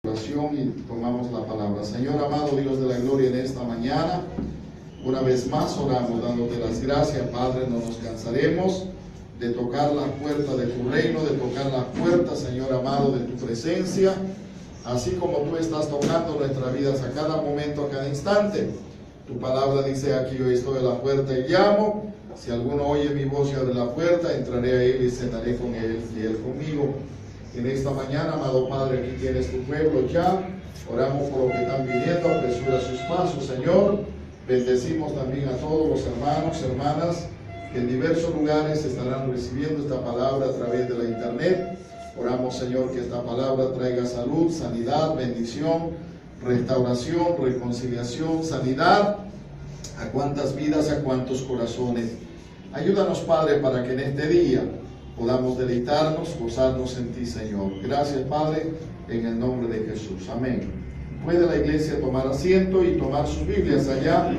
Oración y tomamos la palabra. Señor amado Dios de la gloria, en esta mañana una vez más oramos dándote las gracias, Padre. No nos cansaremos de tocar la puerta de tu reino, de tocar la puerta, Señor amado, de tu presencia, así como tú estás tocando nuestras vidas a cada momento, a cada instante. Tu palabra dice: aquí yo estoy a la puerta y llamo. Si alguno oye mi voz y abre la puerta, entraré a él y cenaré con él y él conmigo. En esta mañana, amado Padre, aquí tienes tu pueblo ya. Oramos por los que están viniendo, apresura sus pasos, Señor. Bendecimos también a todos los hermanos, hermanas, que en diversos lugares estarán recibiendo esta palabra a través de la internet. Oramos, Señor, que esta palabra traiga salud, sanidad, bendición, restauración, reconciliación, sanidad a cuantas vidas, a cuantos corazones. Ayúdanos, Padre, para que en este día podamos deleitarnos, gozarnos en ti, Señor. Gracias, Padre, en el nombre de Jesús. Amén. Puede la iglesia tomar asiento y tomar sus Biblias allá.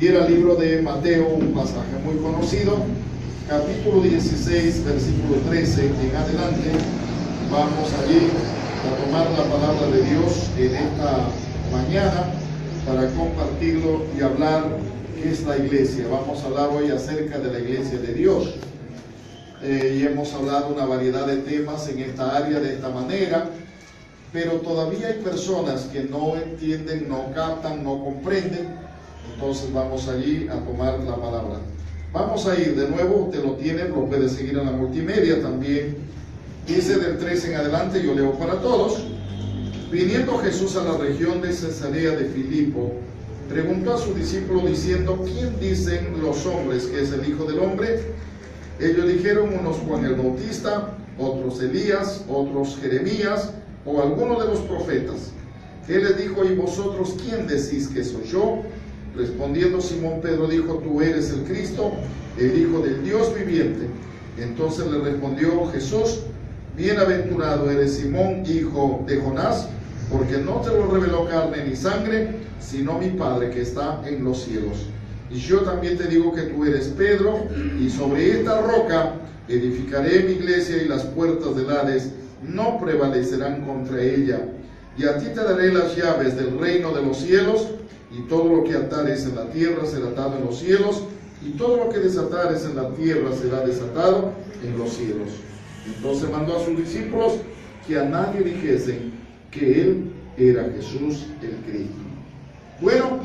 Y era el libro de Mateo, un pasaje muy conocido, capítulo 16, versículo 13 en adelante. Vamos allí a tomar la palabra de Dios en esta mañana para compartirlo y hablar qué es la iglesia. Vamos a hablar hoy acerca de la iglesia de Dios. Y hemos hablado una variedad de temas en esta área de esta manera, pero todavía hay personas que no entienden, no captan, no comprenden. Entonces vamos allí a tomar la palabra. Vamos a ir de nuevo, usted lo tiene, lo puede seguir en la multimedia también. Dice del 13 en adelante, yo leo para todos. Viniendo Jesús a la región de Cesarea de Filipo, preguntó a sus discípulos diciendo: ¿quién dicen los hombres que es el Hijo del Hombre? Ellos dijeron: unos Juan el Bautista, otros Elías, otros Jeremías o alguno de los profetas. Él les dijo: ¿y vosotros quién decís que soy yo? Respondiendo Simón Pedro dijo: tú eres el Cristo, el Hijo del Dios viviente. Entonces le respondió Jesús: bienaventurado eres Simón, hijo de Jonás, porque no te lo reveló carne ni sangre, sino mi Padre que está en los cielos. Y yo también te digo que tú eres Pedro, y sobre esta roca edificaré mi iglesia, y las puertas del Hades no prevalecerán contra ella. Y a ti te daré las llaves del reino de los cielos, y todo lo que atares en la tierra será atado en los cielos, y todo lo que desatares en la tierra será desatado en los cielos. Entonces mandó a sus discípulos que a nadie dijesen que él era Jesús el Cristo. Bueno,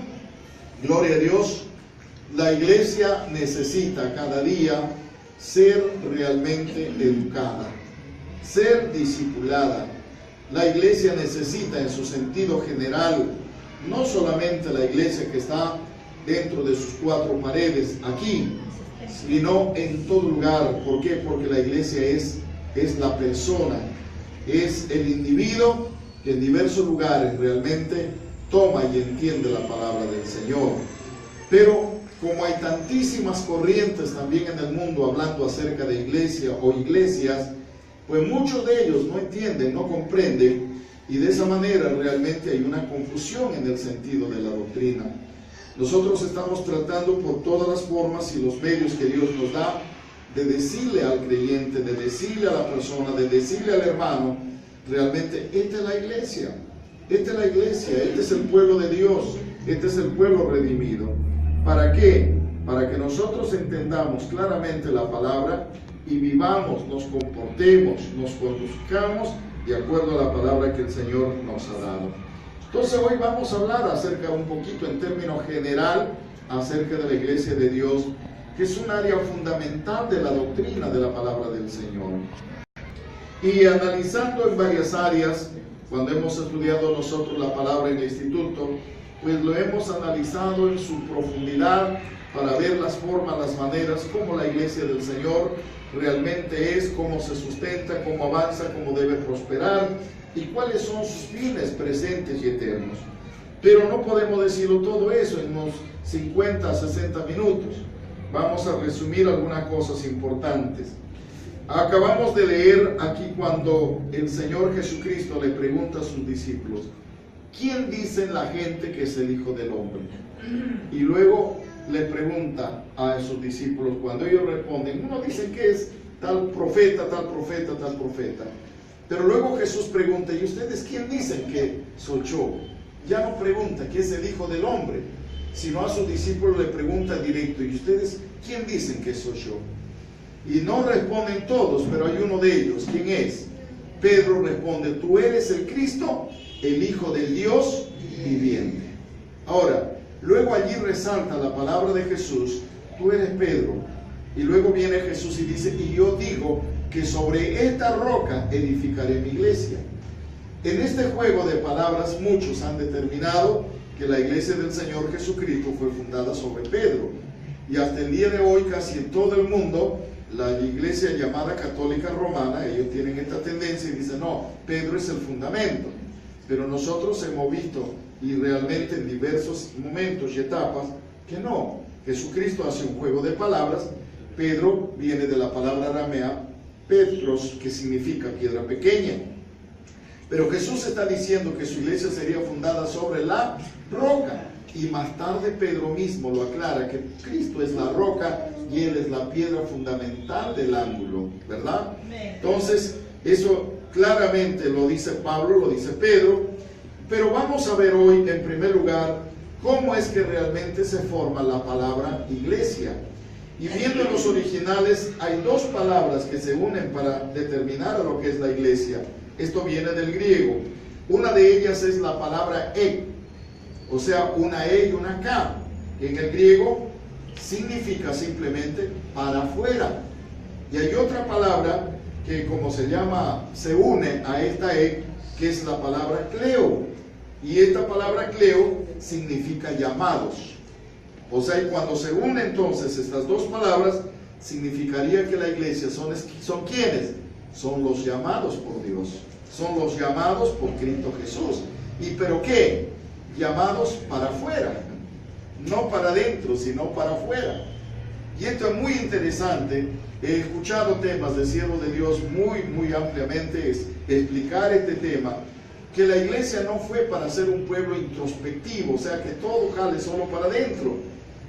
gloria a Dios. La iglesia necesita cada día ser realmente educada, ser discipulada. La iglesia necesita en su sentido general, no solamente la iglesia que está dentro de sus cuatro paredes aquí, sino en todo lugar. ¿Por qué? Porque la iglesia es la persona, es el individuo que en diversos lugares realmente toma y entiende la palabra del Señor. Pero como hay tantísimas corrientes también en el mundo hablando acerca de iglesia o iglesias, pues muchos de ellos no entienden, no comprenden, y de esa manera realmente hay una confusión en el sentido de la doctrina. Nosotros estamos tratando por todas las formas y los medios que Dios nos da de decirle al creyente, de decirle a la persona, de decirle al hermano, realmente esta es la iglesia, esta es la iglesia, este es el pueblo de Dios, este es el pueblo redimido. ¿Para qué? Para que nosotros entendamos claramente la palabra y vivamos, nos comportemos, nos conduzcamos de acuerdo a la palabra que el Señor nos ha dado. Entonces hoy vamos a hablar acerca un poquito en términos general acerca de la iglesia de Dios, que es un área fundamental de la doctrina de la palabra del Señor. Y analizando en varias áreas, cuando hemos estudiado nosotros la palabra en el instituto, pues lo hemos analizado en su profundidad para ver las formas, las maneras, cómo la iglesia del Señor realmente es, cómo se sustenta, cómo avanza, cómo debe prosperar y cuáles son sus fines presentes y eternos. Pero no podemos decirlo todo eso en unos 50, 60 minutos. Vamos a resumir algunas cosas importantes. Acabamos de leer aquí cuando el Señor Jesucristo le pregunta a sus discípulos: ¿quién dicen la gente que es el Hijo del Hombre? Y luego le pregunta a sus discípulos, cuando ellos responden, uno dice que es tal profeta, tal profeta, tal profeta. Pero luego Jesús pregunta, ¿y ustedes quién dicen que soy yo? Ya no pregunta que es el Hijo del Hombre, sino a sus discípulos le pregunta directo, ¿y ustedes quién dicen que soy yo? Y no responden todos, pero hay uno de ellos, ¿quién es? Pedro responde, tú eres el Cristo, el Hijo del Dios viviente. Ahora, luego allí resalta la palabra de Jesús, tú eres Pedro. Y luego viene Jesús y dice, y yo digo que sobre esta roca edificaré mi iglesia. En este juego de palabras muchos han determinado que la iglesia del Señor Jesucristo fue fundada sobre Pedro. Y hasta el día de hoy casi en todo el mundo, la iglesia llamada católica romana, ellos tienen esta tendencia y dicen, no, Pedro es el fundamento. Pero nosotros hemos visto, y realmente en diversos momentos y etapas, que no. Jesucristo hace un juego de palabras. Pedro viene de la palabra aramea Petros, que significa piedra pequeña. Pero Jesús está diciendo que su iglesia sería fundada sobre la roca. Y más tarde Pedro mismo lo aclara, que Cristo es la roca y Él es la piedra fundamental del ángulo, ¿verdad? Entonces, eso claramente lo dice Pablo, lo dice Pedro. Pero vamos a ver hoy, en primer lugar, cómo es que realmente se forma la palabra iglesia. Y viendo los originales, hay dos palabras que se unen para determinar a lo que es la iglesia. Esto viene del griego. Una de ellas es la palabra ek, o sea, una e y una k, que en el griego significa simplemente para afuera. Y hay otra palabra que como se une a esta ek, que es la palabra cleo. Y esta palabra cleo significa llamados. O sea, y cuando se unen entonces estas dos palabras, significaría que la iglesia son ¿quiénes? Son los llamados por Dios. Son los llamados por Cristo Jesús. ¿Y pero qué? Llamados para afuera. No para adentro, sino para afuera. Y esto es muy interesante. He escuchado temas de siervos de Dios muy ampliamente explicar este tema. Que la iglesia no fue para ser un pueblo introspectivo, o sea, que todo jale solo para adentro,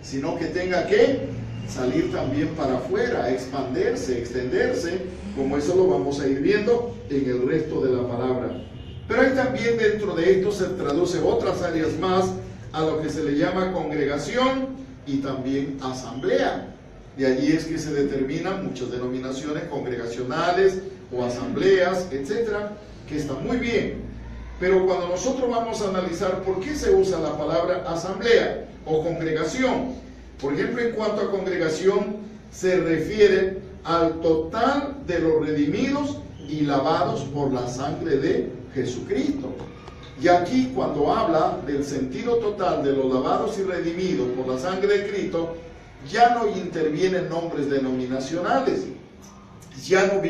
sino que tenga que salir también para afuera, expandirse, extenderse, como eso lo vamos a ir viendo en el resto de la palabra. Pero hay también dentro de esto se traduce otras áreas más a lo que se le llama congregación y también asamblea. De allí es que se determinan muchas denominaciones congregacionales o asambleas, etcétera, que está muy bien. Pero cuando nosotros vamos a analizar por qué se usa la palabra asamblea o congregación, por ejemplo, en cuanto a congregación, se refiere al total de los redimidos y lavados por la sangre de Jesucristo. Y aquí, cuando habla del sentido total de los lavados y redimidos por la sangre de Cristo, ya no intervienen nombres denominacionales, ya no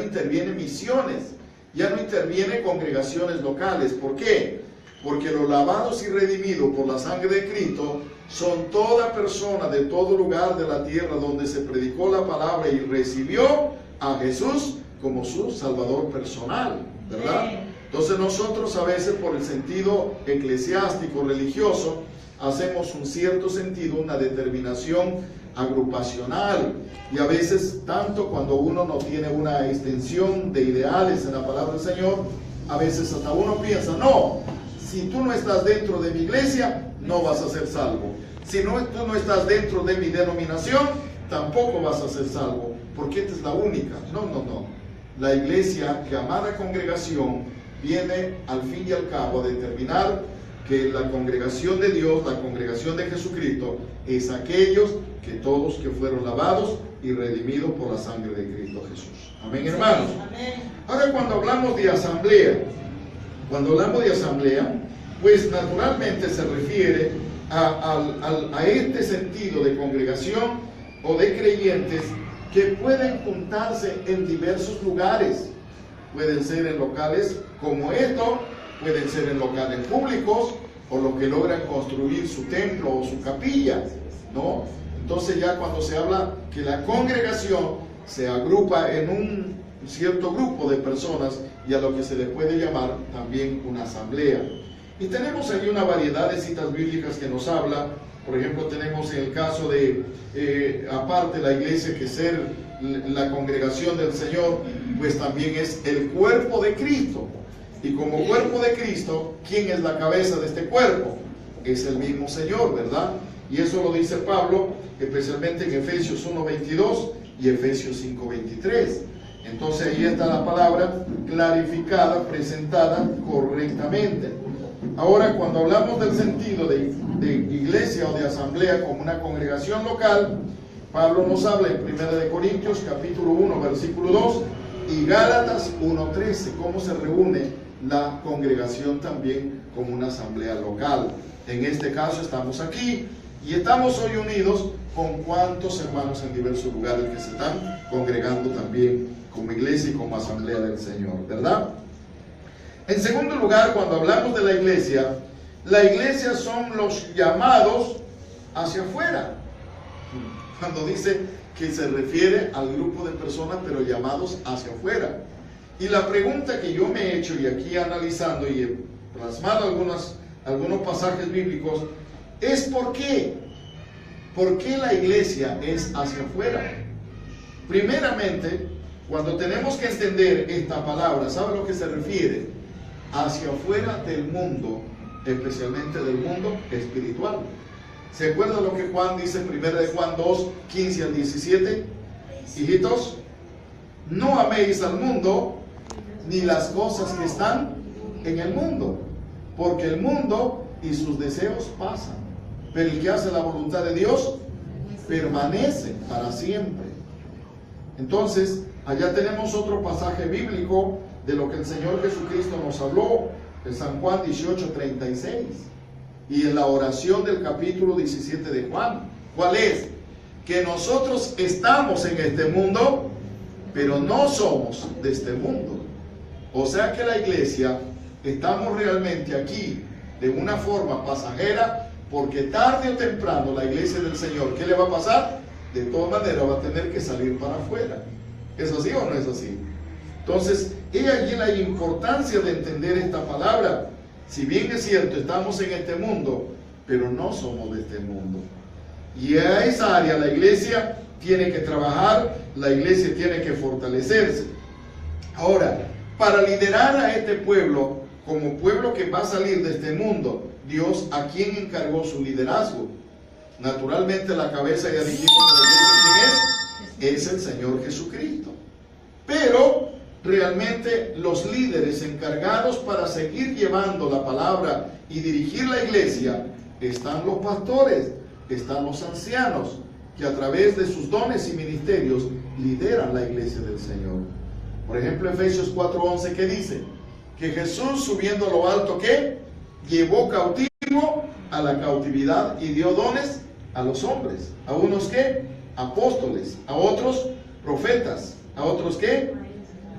intervienen misiones, ya no intervienen congregaciones locales. ¿Por qué? Porque los lavados y redimidos por la sangre de Cristo son toda persona de todo lugar de la tierra donde se predicó la palabra y recibió a Jesús como su Salvador personal, ¿verdad? Entonces nosotros a veces por el sentido eclesiástico, religioso, hacemos un cierto sentido, una determinación agrupacional, y a veces tanto cuando uno no tiene una extensión de ideales en la palabra del Señor, a veces hasta uno piensa, no, si tú no estás dentro de mi iglesia, no vas a ser salvo. Si tú no estás dentro de mi denominación, tampoco vas a ser salvo, porque esta es la única. No. La iglesia, llamada congregación, viene al fin y al cabo a determinar que la congregación de Dios, la congregación de Jesucristo, es aquellos que todos que fueron lavados y redimidos por la sangre de Cristo Jesús. Amén, hermanos. Amén. Ahora, cuando hablamos de asamblea, pues naturalmente se refiere a este sentido de congregación o de creyentes que pueden juntarse en diversos lugares. Pueden ser en locales como esto, pueden ser en locales públicos, o los que logran construir su templo o su capilla, ¿no? Entonces ya cuando se habla que la congregación se agrupa en un cierto grupo de personas y a lo que se le puede llamar también una asamblea. Y tenemos ahí una variedad de citas bíblicas que nos habla. Por ejemplo, tenemos en el caso de, aparte la iglesia, que ser la congregación del Señor, pues también es el cuerpo de Cristo. Y como cuerpo de Cristo, ¿quién es la cabeza de este cuerpo? Es el mismo Señor, ¿verdad? Y eso lo dice Pablo, especialmente en Efesios 1:22 y Efesios 5:23. Entonces ahí está la palabra clarificada, presentada correctamente. Ahora, cuando hablamos del sentido de iglesia o de asamblea como una congregación local, Pablo nos habla en 1 Corintios capítulo 1 versículo 2 y Gálatas 1:13, cómo se reúne la congregación también como una asamblea local. En este caso estamos aquí y estamos hoy unidos con cuantos hermanos en diversos lugares que se están congregando también como iglesia y como asamblea del Señor, ¿verdad? En segundo lugar, cuando hablamos de la iglesia son los llamados hacia afuera. Cuando dice que se refiere al grupo de personas, pero llamados hacia afuera. Y la pregunta que yo me he hecho, y aquí analizando y he plasmado algunos pasajes bíblicos, es ¿por qué? ¿Por qué la iglesia es hacia afuera? Primeramente, cuando tenemos que entender esta palabra, ¿sabe a lo que se refiere? Hacia afuera del mundo, especialmente del mundo espiritual. ¿Se acuerdan lo que Juan dice en 1 Juan 2, 15 al 17? Hijitos, no améis al mundo ni las cosas que están en el mundo, porque el mundo y sus deseos pasan, pero el que hace la voluntad de Dios permanece para siempre. Entonces, allá tenemos otro pasaje bíblico de lo que el Señor Jesucristo nos habló, en San Juan 18:36, y en la oración del capítulo 17 de Juan. ¿Cuál es? Que nosotros estamos en este mundo, pero no somos de este mundo. O sea que la iglesia, estamos realmente aquí de una forma pasajera, porque tarde o temprano la iglesia del Señor, ¿qué le va a pasar? De todas maneras va a tener que salir para afuera. ¿Es así o no es así? Entonces, he allí la importancia de entender esta palabra. Si bien es cierto, estamos en este mundo, pero no somos de este mundo. Y a esa área la iglesia tiene que trabajar, la iglesia tiene que fortalecerse. Ahora, para liderar a este pueblo, como pueblo que va a salir de este mundo, Dios, ¿a quién encargó su liderazgo? Naturalmente la cabeza, ya dijimos, de la iglesia, ¿quién es? Es el Señor Jesucristo. Pero realmente los líderes encargados para seguir llevando la palabra y dirigir la iglesia, están los pastores, están los ancianos, que a través de sus dones y ministerios lideran la iglesia del Señor. Por ejemplo, Efesios 4:11, ¿qué dice? Que Jesús, subiendo a lo alto, ¿qué? Llevó cautivo a la cautividad y dio dones a los hombres. ¿A unos qué? Apóstoles, a otros profetas, a otros qué?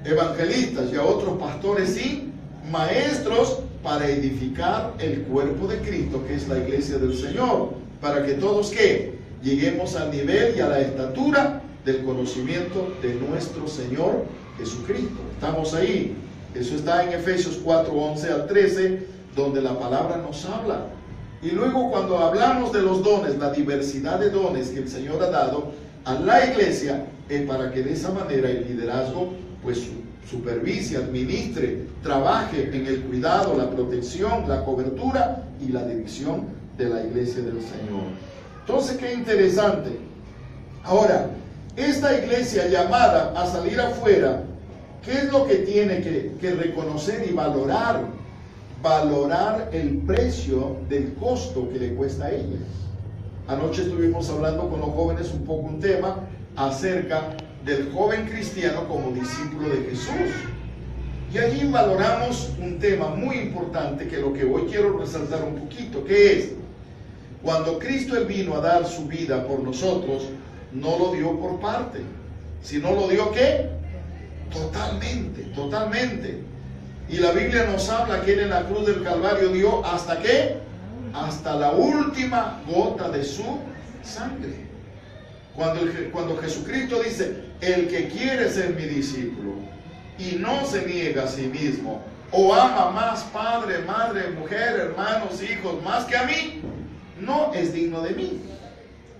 Evangelistas, y a otros pastores y maestros, para edificar el cuerpo de Cristo, que es la iglesia del Señor, para que todos ¿qué? Lleguemos al nivel y a la estatura del conocimiento de nuestro Señor Jesucristo. Estamos ahí. Eso está en Efesios 4:11 al 13, donde la palabra nos habla. Y luego, cuando hablamos de los dones, la diversidad de dones que el Señor ha dado a la iglesia, es para que de esa manera el liderazgo pues supervise, administre, trabaje en el cuidado, la protección, la cobertura y la dirección de la iglesia del Señor. Entonces, qué interesante. Ahora, esta iglesia llamada a salir afuera, ¿qué es lo que tiene que reconocer y valorar? Valorar el precio del costo que le cuesta a ella. Anoche estuvimos hablando con los jóvenes un tema acerca del joven cristiano como discípulo de Jesús. Y allí valoramos un tema muy importante, que lo que hoy quiero resaltar un poquito, que es, cuando Cristo Él vino a dar su vida por nosotros, no lo dio por parte, sino lo dio ¿qué? Totalmente. Y la Biblia nos habla que Él en la cruz del Calvario dio ¿hasta qué? Hasta la última gota de su sangre. Cuando Jesucristo dice, el que quiere ser mi discípulo y no se niega a sí mismo, o ama más padre, madre, mujer, hermanos, hijos, más que a mí, no es digno de mí.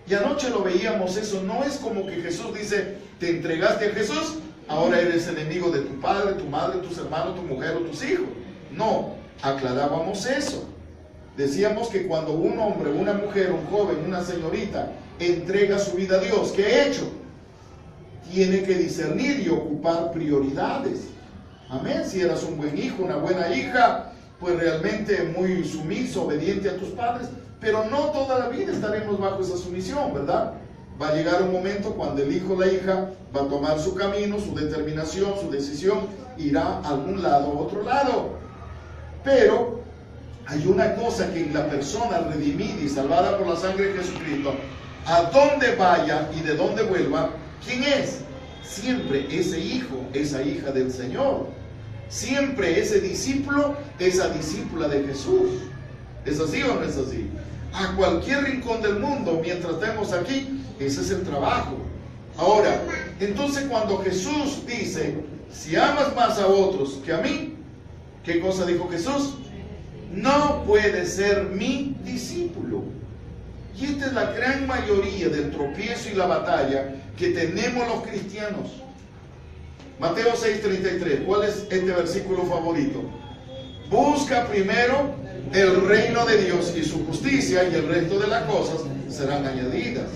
Y anoche lo veíamos eso, no es como que Jesús dice, te entregaste a Jesús, ahora eres enemigo de tu padre, tu madre, tus hermanos, tu mujer o tus hijos. No, aclarábamos eso. Decíamos que cuando un hombre, una mujer, un joven, una señorita entrega su vida a Dios, ¿qué ha hecho? Tiene que discernir y ocupar prioridades. Amén. Si eras un buen hijo, una buena hija, pues realmente muy sumiso, obediente a tus padres, pero no toda la vida estaremos bajo esa sumisión, ¿verdad? Va a llegar un momento cuando el hijo o la hija va a tomar su camino, su determinación, su decisión, irá a algún lado u otro lado. Pero hay una cosa que en la persona redimida y salvada por la sangre de Jesucristo, a donde vaya y de donde vuelva, ¿quién es? Siempre ese hijo, esa hija del Señor. Siempre ese discípulo, esa discípula de Jesús. ¿Es así o no es así? A cualquier rincón del mundo, mientras estemos aquí, ese es el trabajo. Ahora, entonces cuando Jesús dice, si amas más a otros que a mí, ¿qué cosa dijo Jesús? No puedes ser mi discípulo. Y esta es la gran mayoría del tropiezo y la batalla que tenemos los cristianos. Mateo 6:33, ¿cuál es este versículo favorito? Busca primero el reino de Dios y su justicia, y el resto de las cosas serán añadidas.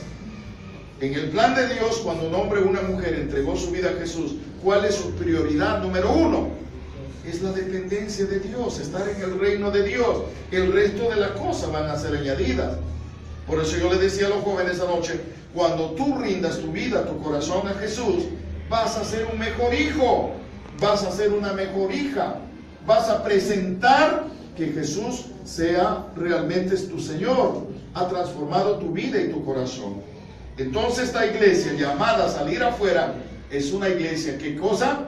En el plan de Dios, cuando un hombre o una mujer entregó su vida a Jesús, ¿cuál es su prioridad número uno? Es la dependencia de Dios, estar en el reino de Dios. El resto de las cosas van a ser añadidas. Por eso yo le decía a los jóvenes anoche, cuando tú rindas tu vida, tu corazón a Jesús, vas a ser un mejor hijo, vas a ser una mejor hija, vas a presentar que Jesús sea realmente tu Señor, ha transformado tu vida y tu corazón. Entonces esta iglesia llamada a salir afuera es una iglesia, ¿qué cosa?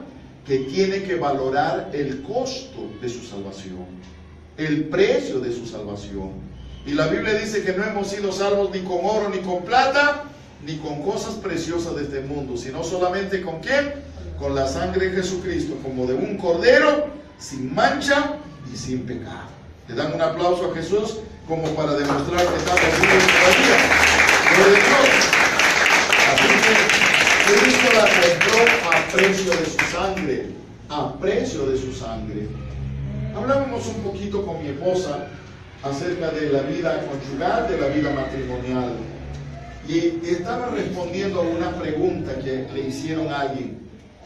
Que tiene que valorar el costo de su salvación, el precio de su salvación. Y la Biblia dice que no hemos sido salvos ni con oro, ni con plata, ni con cosas preciosas de este mundo, sino solamente ¿con quién? Con la sangre de Jesucristo, como de un cordero, sin mancha y sin pecado. Le dan un aplauso a Jesús como para demostrar que estamos vivos todavía. Gloria a Dios. Así que Cristo la compró a precio de su sangre, a precio de su sangre. Hablábamos un poquito con mi esposa acerca de la vida conyugal, de la vida matrimonial. Y estaba respondiendo a una pregunta que le hicieron a alguien.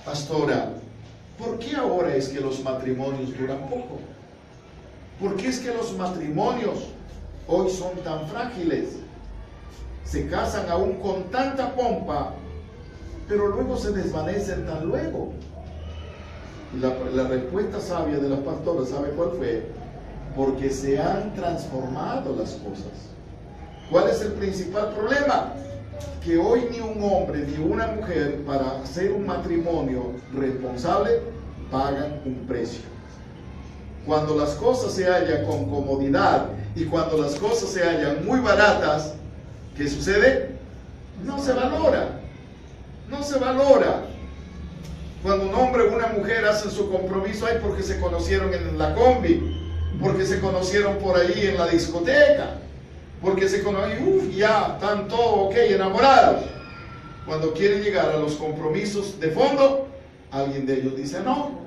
Pastora, ¿por qué ahora es que los matrimonios duran poco? ¿Por qué es que los matrimonios hoy son tan frágiles? Se casan aún con tanta pompa, pero luego se desvanecen tan luego. Y la respuesta sabia de la pastora, ¿sabe cuál fue? Porque se han transformado las cosas. ¿Cuál es el principal problema? Que hoy ni un hombre ni una mujer para hacer un matrimonio responsable pagan un precio. Cuando las cosas se hallan con comodidad y cuando las cosas se hallan muy baratas, ¿qué sucede? No se valora. No se valora. Cuando un hombre o una mujer hacen su compromiso ahí porque se conocieron en la combi, porque se conocieron por ahí en la discoteca, porque se conocen, ya están todos ok, enamorados. Cuando quieren llegar a los compromisos de fondo, alguien de ellos dice, no,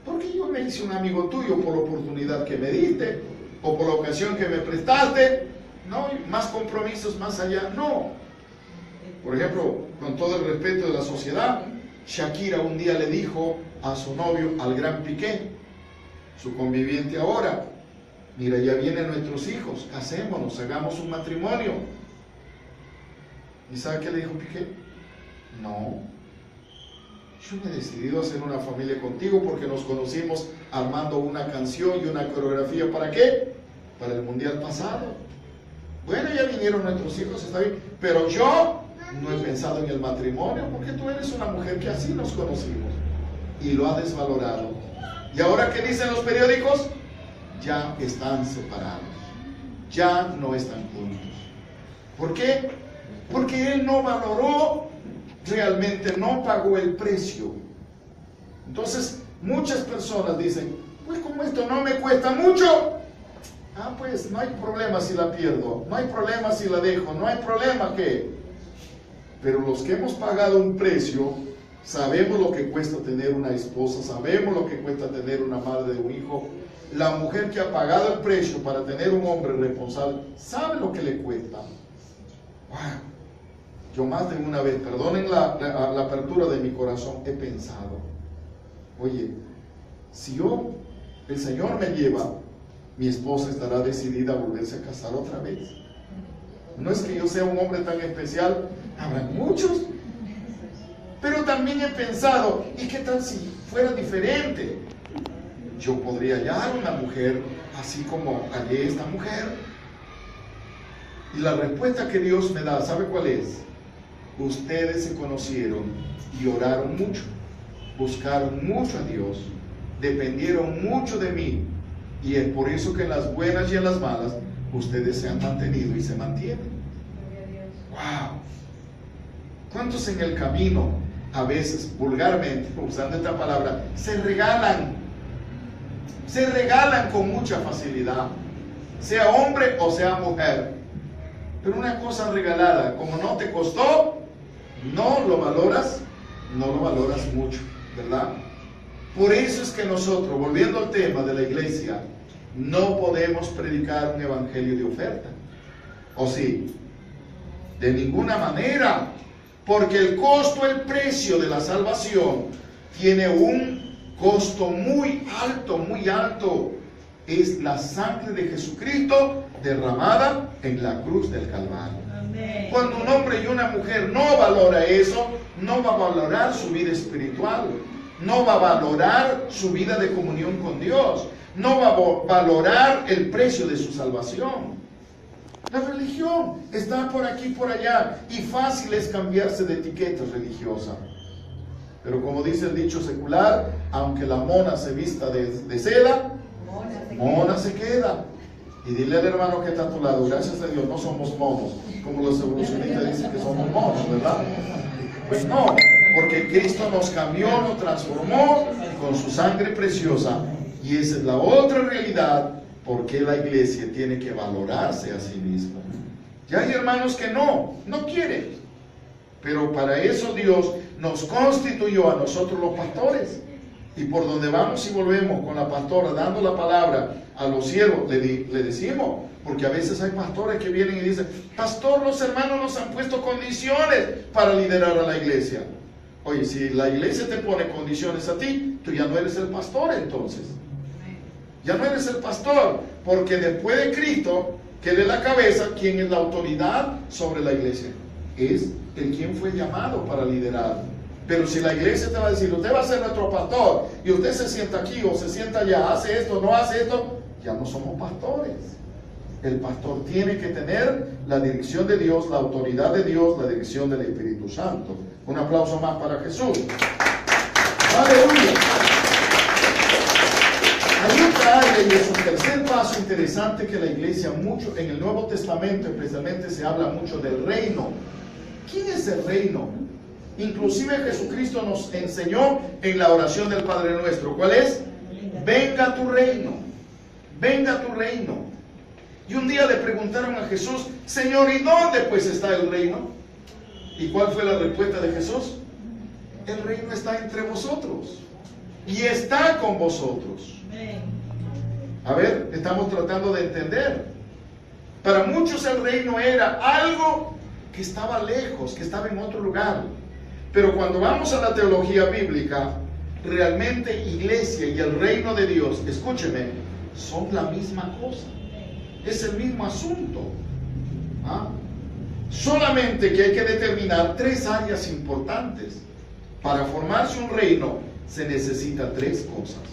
porque yo me hice un amigo tuyo por la oportunidad que me diste, o por la ocasión que me prestaste, no, más compromisos más allá, no. Por ejemplo, con todo el respeto de la sociedad, Shakira un día le dijo a su novio, al gran Piqué, su conviviente ahora, mira, ya vienen nuestros hijos, casémonos, hagamos un matrimonio. ¿Y sabe qué le dijo Piqué? No, yo me he decidido hacer una familia contigo porque nos conocimos armando una canción y una coreografía. ¿Para qué? Para el mundial pasado. Bueno, ya vinieron nuestros hijos, está bien, pero yo no he pensado en el matrimonio porque tú eres una mujer que así nos conocimos. Y lo ha desvalorado. ¿Y ahora qué dicen los periódicos? Ya están separados, ya no están juntos. ¿Por qué? Porque él no valoró, realmente no pagó el precio. Entonces muchas personas dicen, pues como esto no me cuesta mucho, Pues no hay problema si la pierdo, no hay problema si la dejo, no hay problema que... Pero los que hemos pagado un precio, sabemos lo que cuesta tener una esposa, sabemos lo que cuesta tener una madre de un hijo. La mujer que ha pagado el precio para tener un hombre responsable, sabe lo que le cuesta. Wow. Yo más de una vez, perdonen la apertura de mi corazón, he pensado, oye, si el Señor me lleva, mi esposa estará decidida a volverse a casar otra vez. No es que yo sea un hombre tan especial, habrá muchos. Pero también he pensado, ¿y qué tal si fuera diferente? Yo podría hallar una mujer así como hallé esta mujer. Y la respuesta que Dios me da, ¿sabe cuál es? Ustedes se conocieron y oraron mucho, buscaron mucho a Dios, dependieron mucho de mí. Y es por eso que en las buenas y en las malas, ustedes se han mantenido y se mantienen. ¡Wow! ¿Cuántos en el camino, a veces vulgarmente, usando esta palabra, se regalan? Se regalan con mucha facilidad, sea hombre o sea mujer. Pero una cosa regalada, como no te costó, no lo valoras mucho, ¿verdad? Por eso es que nosotros, volviendo al tema de la iglesia, no podemos predicar un evangelio de oferta. ¿O sí? De ninguna manera, porque el costo, el precio de la salvación tiene un costo muy alto. Es la sangre de Jesucristo derramada en la cruz del Calvario. Amén. Cuando un hombre y una mujer no valora eso, no va a valorar su vida espiritual, no va a valorar su vida de comunión con Dios, no va a valorar el precio de su salvación. La religión está por aquí y por allá, y fácil es cambiarse de etiqueta religiosa. Pero como dice el dicho secular, aunque la mona se vista de seda, mona se queda. Y dile al hermano que está a tu lado, gracias a Dios no somos monos, como los evolucionistas dicen que somos monos, ¿verdad? Pues no, porque Cristo nos cambió, nos transformó con su sangre preciosa. Y esa es la otra realidad, porque la iglesia tiene que valorarse a sí misma. Ya hay hermanos que no quieren. Pero para eso Dios nos constituyó a nosotros los pastores. Y por donde vamos y volvemos con la pastora, dando la palabra a los siervos, le decimos, porque a veces hay pastores que vienen y dicen, pastor, los hermanos nos han puesto condiciones para liderar a la iglesia. Oye, si la iglesia te pone condiciones a ti, tú ya no eres el pastor entonces. Ya no eres el pastor, porque después de Cristo, que de la cabeza, ¿quién es la autoridad sobre la iglesia? Es el quien fue llamado para liderar. Pero si la iglesia te va a decir, usted va a ser nuestro pastor, y usted se sienta aquí o se sienta allá, hace esto, no hace esto, ya no somos pastores. El pastor tiene que tener la dirección de Dios, la autoridad de Dios, la dirección del Espíritu Santo. Un aplauso más para Jesús. ¡Aleluya! Hay otra área, y es un tercer paso interesante que la iglesia mucho, en el Nuevo Testamento especialmente se habla mucho del reino. ¿Quién es el reino? Inclusive Jesucristo nos enseñó en la oración del Padre Nuestro. ¿Cuál es? Venga tu reino, venga tu reino. Y un día le preguntaron a Jesús, Señor, ¿y dónde pues está el reino? ¿Y cuál fue la respuesta de Jesús? El reino está entre vosotros y está con vosotros. A ver, estamos tratando de entender. Para muchos el reino era algo que estaba lejos, que estaba en otro lugar. Pero cuando vamos a la teología bíblica, realmente iglesia y el reino de Dios, escúcheme, son la misma cosa. Es el mismo asunto. Solamente que hay que determinar tres áreas importantes. Para formarse un reino se necesita tres cosas.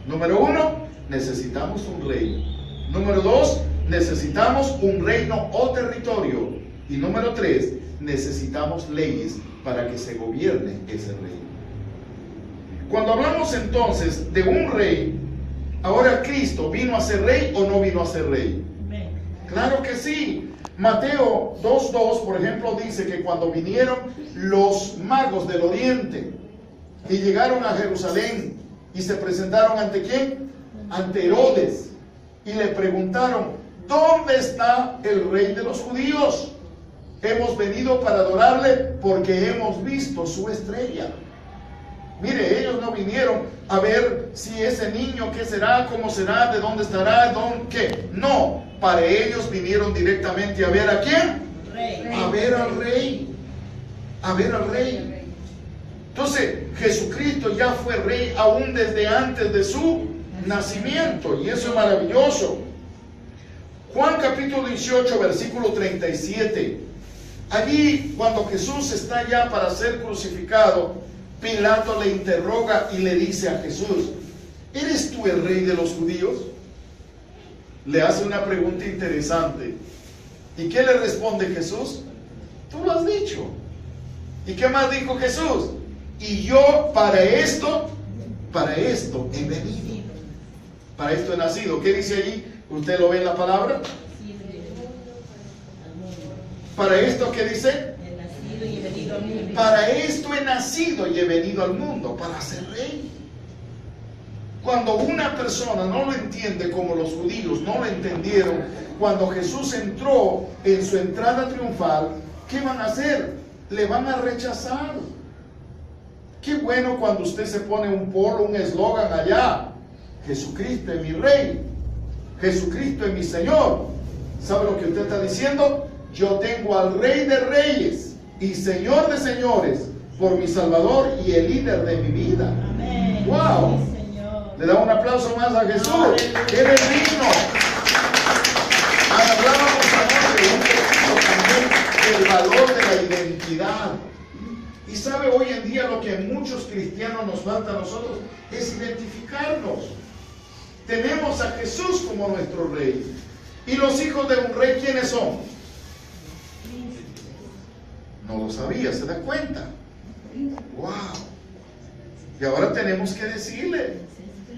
Número uno, necesitamos un rey. Número dos, necesitamos un reino o territorio. Y número tres, necesitamos leyes para que se gobierne ese reino. Cuando hablamos entonces de un rey, ahora Cristo, ¿vino a ser rey o no vino a ser rey? Claro que sí. Mateo 2:2, por ejemplo, dice que cuando vinieron los magos del oriente y llegaron a Jerusalén y se presentaron ante ¿quién? Ante Herodes. y le preguntaron: ¿dónde está el rey de los judíos? Hemos venido para adorarle porque hemos visto su estrella. Mire, ellos no vinieron a ver si ese niño, qué será, cómo será, de dónde estará, qué. No, para ellos vinieron directamente a ver ¿a quién? Rey. A ver al rey. A ver al rey. Entonces, Jesucristo ya fue rey aún desde antes de su nacimiento, y eso es maravilloso. Juan capítulo 18, versículo 37. Allí, cuando Jesús está ya para ser crucificado, Pilato le interroga y le dice a Jesús: ¿eres tú el rey de los judíos? Le hace una pregunta interesante. ¿Y qué le responde Jesús? Tú lo has dicho. ¿Y qué más dijo Jesús? Y yo para esto he venido. Para esto he nacido. ¿Qué dice allí? ¿Usted lo ve en la palabra? ¿Para esto qué dice? He nacido y he venido al mundo. Para esto he nacido y he venido al mundo, para ser rey. Cuando una persona no lo entiende como los judíos no lo entendieron, cuando Jesús entró en su entrada triunfal, ¿qué van a hacer? Le van a rechazar. Qué bueno cuando usted se pone un polo, un eslogan allá: Jesucristo es mi rey, Jesucristo es mi Señor. ¿Sabe lo que usted está diciendo? Yo tengo al Rey de Reyes y Señor de Señores por mi Salvador y el líder de mi vida. Amén. ¡Wow! Sí, Señor. Le da un aplauso más a Jesús. ¡Qué digno! Hablábamos anoche un poquito también del valor de la identidad. Y sabe, hoy en día lo que a muchos cristianos nos falta a nosotros es identificarnos. Tenemos a Jesús como nuestro Rey. ¿Y los hijos de un rey quiénes son? No lo sabía, ¿se da cuenta? ¡Wow! Y ahora tenemos que decirle: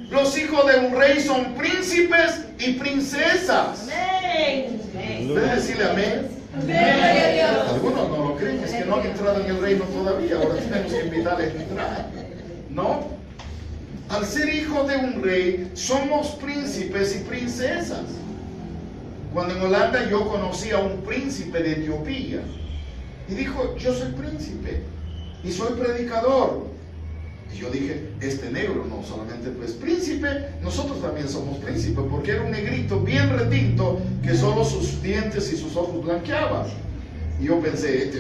los hijos de un rey son príncipes y princesas. Amén. ¿Puede decirle amén? Amén. Algunos no lo creen, es que no han entrado en el reino todavía. Ahora tenemos que invitarles a entrar. ¿No? Al ser hijos de un rey, somos príncipes y princesas. Cuando en Holanda yo conocí a un príncipe de Etiopía, y dijo: yo soy príncipe y soy predicador. Y yo dije: este negro no solamente pues príncipe, nosotros también somos príncipes, porque era un negrito bien retinto que solo sus dientes y sus ojos blanqueaban. Y yo pensé: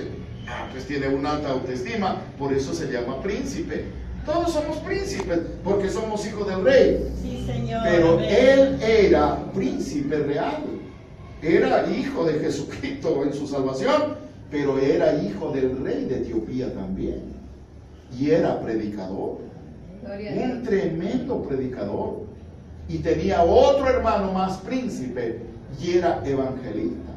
pues tiene una alta autoestima, por eso se llama príncipe. Todos somos príncipes porque somos hijos del rey. Sí, Señor. Pero Amén. él era príncipe real, era hijo de Jesucristo en su salvación, pero era hijo del rey de Etiopía también. Y era predicador, un tremendo predicador. Y tenía otro hermano más príncipe y era evangelista.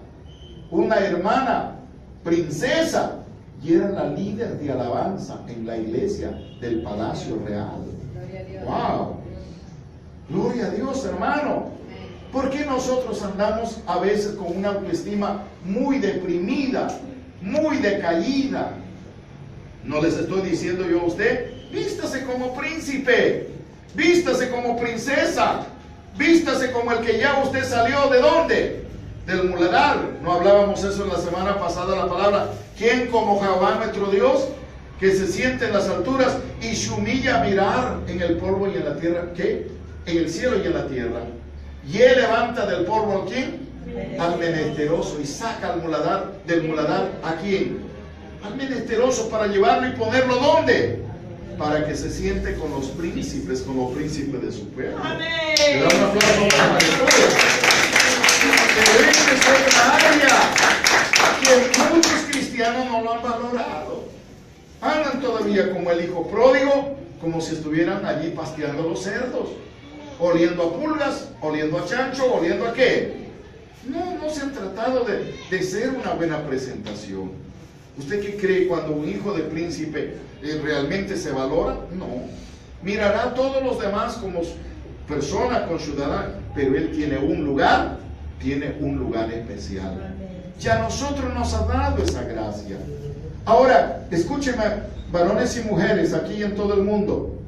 Una hermana princesa y era la líder de alabanza en la iglesia del Palacio Real. ¡Wow! Gloria a Dios, hermano. ¿Por qué nosotros andamos a veces con una autoestima muy deprimida, muy decaída? No les estoy diciendo yo a usted: vístase como príncipe, vístase como princesa, vístase como el que ya usted salió. ¿De dónde? Del muladar. No hablábamos eso en la semana pasada, la palabra: ¿quién como Jehová nuestro Dios, que se siente en las alturas y se humilla a mirar en el polvo y en la tierra? ¿Qué? En el cielo y en la tierra. Y él levanta del polvo ¿a quién? Al menesteroso, y saca al muladar, del muladar ¿a quién? Al menesteroso, para llevarlo y ponerlo ¿dónde? Para que se siente con los príncipes de su pueblo. Amén. Le da un aplauso para Jesús. Pero esta es otra área que muchos cristianos no lo han valorado. Andan todavía como el hijo pródigo, como si estuvieran allí pasteando los cerdos, oliendo a pulgas, oliendo a chancho, oliendo a qué. No se han tratado de ser una buena presentación. ¿Usted qué cree cuando un hijo de príncipe realmente se valora? No. Mirará a todos los demás como persona con ciudadana, pero él tiene un lugar especial. Ya nosotros nos ha dado esa gracia. Ahora, escúcheme, varones y mujeres aquí en todo el mundo,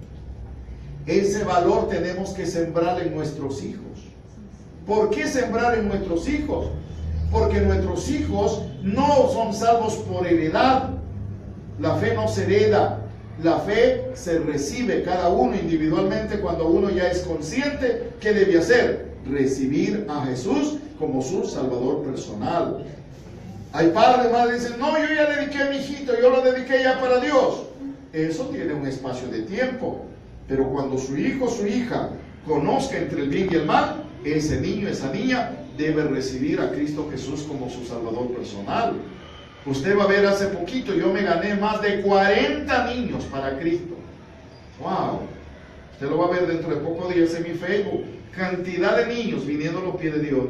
ese valor tenemos que sembrar en nuestros hijos. ¿Por qué sembrar en nuestros hijos? Porque nuestros hijos no son salvos por heredad. La fe no se hereda, la fe se recibe cada uno individualmente cuando uno ya es consciente. ¿Qué debe hacer? Recibir a Jesús como su Salvador personal. Hay padres, madres que dicen, no, yo ya dediqué a mi hijito, yo lo dediqué ya para Dios. Eso tiene un espacio de tiempo, pero cuando su hijo o su hija conozca entre el bien y el mal, ese niño, esa niña debe recibir a Cristo Jesús como su Salvador personal. Usted va a ver, hace poquito yo me gané más de 40 niños para Cristo. ¡Wow! Usted lo va a ver dentro de pocos días en mi Facebook. Cantidad de niños viniendo a los pies de Dios.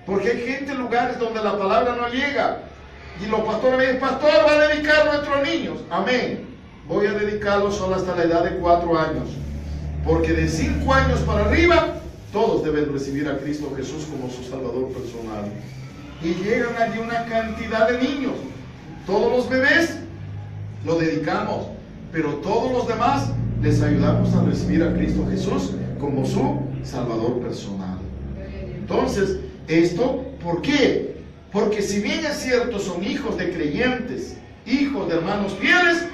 Porque hay gente en lugares donde la palabra no llega. Y los pastores me dicen, pastor, va a dedicar a nuestros niños. Amén. Voy a dedicarlos solo hasta la edad de 4 años. Porque de 5 años para arriba, todos deben recibir a Cristo Jesús como su Salvador personal. Y llegan allí una cantidad de niños. Todos los bebés lo dedicamos, pero todos los demás les ayudamos a recibir a Cristo Jesús como su Salvador personal. Entonces, ¿esto por qué? Porque si bien es cierto, son hijos de creyentes, hijos de hermanos fieles,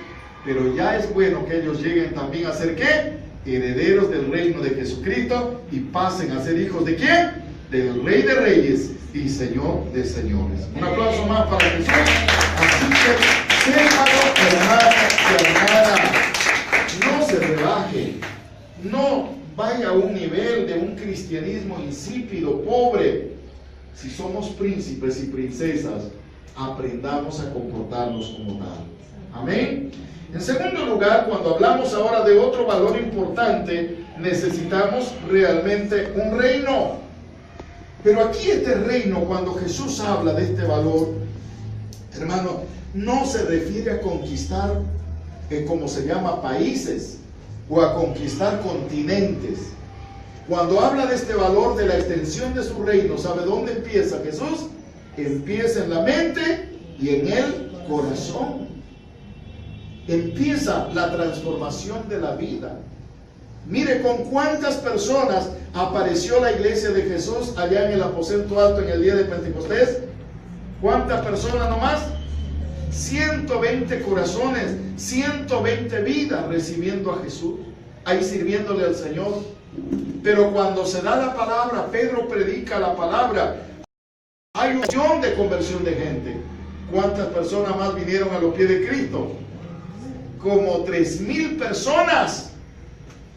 pero ya es bueno que ellos lleguen también a ser ¿qué? Herederos del reino de Jesucristo y pasen a ser hijos de ¿quién? Del Rey de Reyes y Señor de Señores. Un aplauso más para Jesús. Así que, sépanlo, hermano y hermana, no se rebaje, no vaya a un nivel de un cristianismo insípido, pobre. Si somos príncipes y princesas, aprendamos a comportarnos como tal. Amén. En segundo lugar, cuando hablamos ahora de otro valor importante, necesitamos realmente un reino. Pero aquí este reino, cuando Jesús habla de este valor, hermano, no se refiere a conquistar, como se llama, países o a conquistar continentes. Cuando habla de este valor de la extensión de su reino, ¿sabe dónde empieza Jesús? Empieza en la mente y en el corazón. Empieza la transformación de la vida. Mire con cuántas personas apareció la iglesia de Jesús allá en el aposento alto en el día de Pentecostés. ¿Cuántas personas nomás? 120 corazones, 120 vidas recibiendo a Jesús, ahí sirviéndole al Señor. Pero cuando se da la palabra, Pedro predica la palabra, hay un millón de conversión de gente. ¿Cuántas personas más vinieron a los pies de Cristo? Como 3,000 personas.